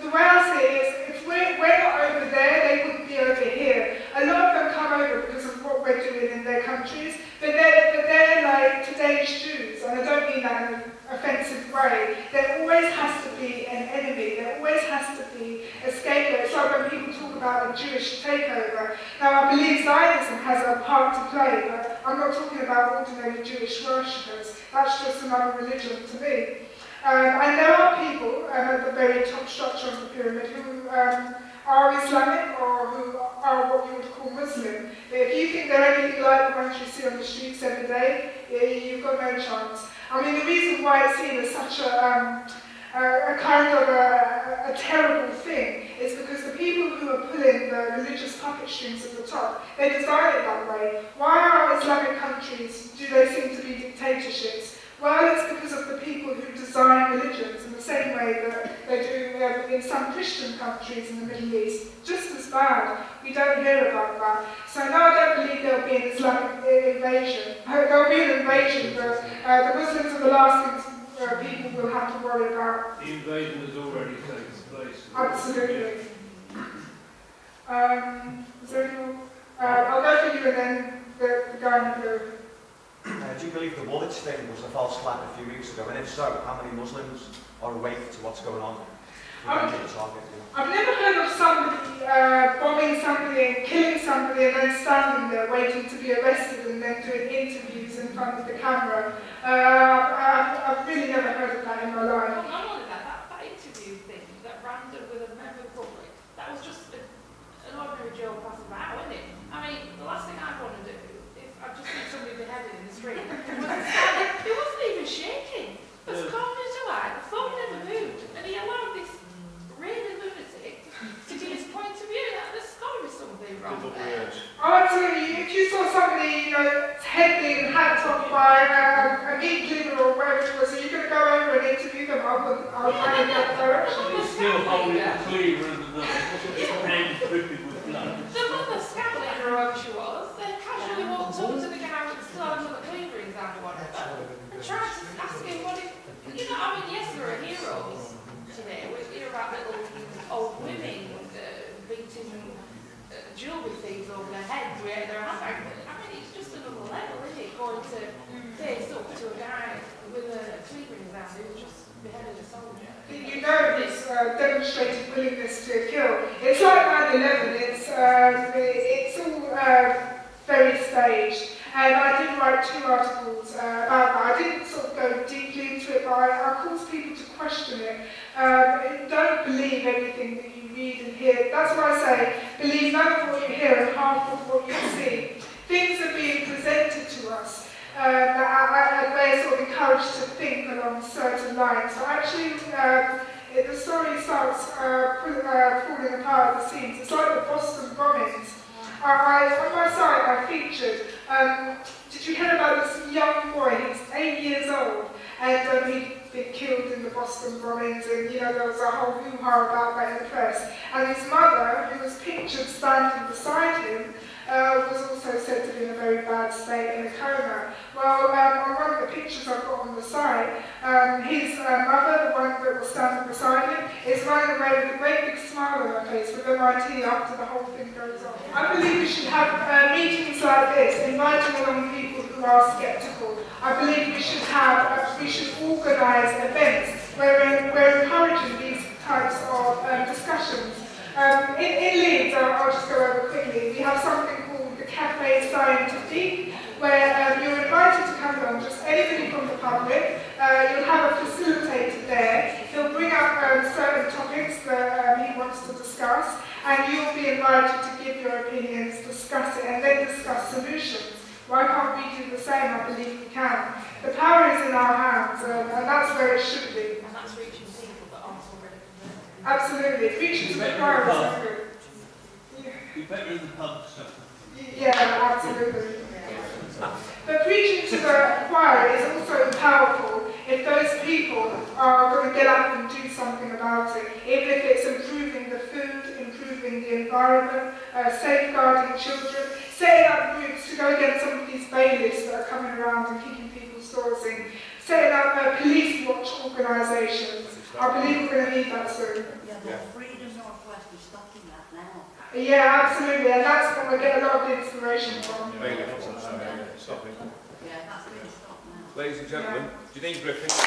The way I see it is, if we're not over there, they wouldn't be over here. A lot of them come over because of what we're doing in their countries, but they're like today's Jews, and I don't mean that in an offensive way. There always has to be an enemy, there always has to be a scapegoat. It's like when people talk about a Jewish takeover. Now, I believe Zionism has a part to play, but I'm not talking about ordinary Jewish worshippers. That's just another religion to me. And there are people at the very top structure of the pyramid who are Islamic or who are what you would call Muslim. If you think they're anything like the ones you see on the streets every day, you've got no chance. I mean, the reason why it's seen as such a kind of a terrible thing is because the people who are pulling the religious puppet strings at the top, they design it that way. Why are Islamic countries, do they seem to be dictatorships? Well, it's because of the people who design religions in the same way that they do in some Christian countries in the Middle East. Just as bad. We don't hear about that. So no, I don't believe there'll be an Islamic invasion. There'll be an invasion, but the Muslims are the last things people will have to worry about. The invasion has already taken place. Absolutely. Is there any more? I'll go for you and then the guy in blue. Do you believe the Woolwich thing was a false flag a few weeks ago? And if so, how many Muslims are awake to what's going on? I've never heard of somebody bombing somebody and killing somebody and then standing there waiting to be arrested and then doing interviews in front of the camera. I've really never heard of that in my life. Well, not only that interview thing that ran with a member of the public, that was just an ordinary Joe passing about, wasn't it? I mean, the last thing I'd want to do, if I've just seen somebody beheaded in the street, he wasn't even shaking. As calm as you are, the phone never moved, and he allowed this really lunatic to give his point of view. There's got to be something wrong there. Oh, absolutely. If you saw somebody, head being hacked off by a meat cleaver or whatever it was, are you going to go over and interview them? I would find in that direction. He's still holding the cleaver and the hand dripping with blood. The mother scowling her own she was, they casually walked up to the guy with still had another cleaver in his hand or whatever, and tried to ask him what it... yes, there are heroes today. We hear about little old women beating jewellery thieves over their heads with their handbags. I mean, who's just beheaded a soldier. You know his demonstrated willingness to kill. It's like 9/11. It's all very staged. And I did write 2 articles about that. I didn't sort of go deeply into it, but I caused people to question it. Don't believe everything that you read and hear. That's why I say, believe none of what you hear and half of what you see. Things are being presented to us. We're sort of encouraged to think along certain lines. So actually, the story starts falling apart at the seams. It's like the Boston bombings. On my site, I featured, did you hear about this young boy? He's 8 years old, and he'd been killed in the Boston bombings, and you know, there was a whole hoo-ha about that in the press. And his mother, who was pictured standing beside him, was also said to be in a very bad state in a coma. Well, on one of the pictures I've got on the site, his mother, the one that was standing beside him, is running away with a great big smile on her face with MIT after the whole thing goes on. I believe we should have meetings like this, inviting along people who are sceptical. I believe we should organise events where we're encouraging these types of discussions. In Leeds, I'll just go over quickly, we have something called the Café Scientifique, where you're invited to come along, just anybody from the public. You'll have a facilitator there. He'll bring up certain topics that he wants to discuss, and you'll be invited to give your opinions, discuss it, and then discuss solutions. Why can't we do the same? I believe we can. The power is in our hands, and that's where it should be. And that's reaching people that aren't already converted. Absolutely. Preaching to the choir is so good. You better in the pub stuff. Yeah, absolutely. But preaching to the choir is also powerful if those people are going to get up and do something about it. Even if it's improving the food, improving the environment, safeguarding children, setting up groups to go against some of these bailiffs that are coming around and kicking people's doors in, setting up police watch organisations. I believe we're going to need that soon. Yeah, Freedom Northwest is stopping that now. Yeah, absolutely, and that's when we get a lot of the inspiration from. Yeah, that's going to stop now. Ladies and gentlemen, Janine Griffiths.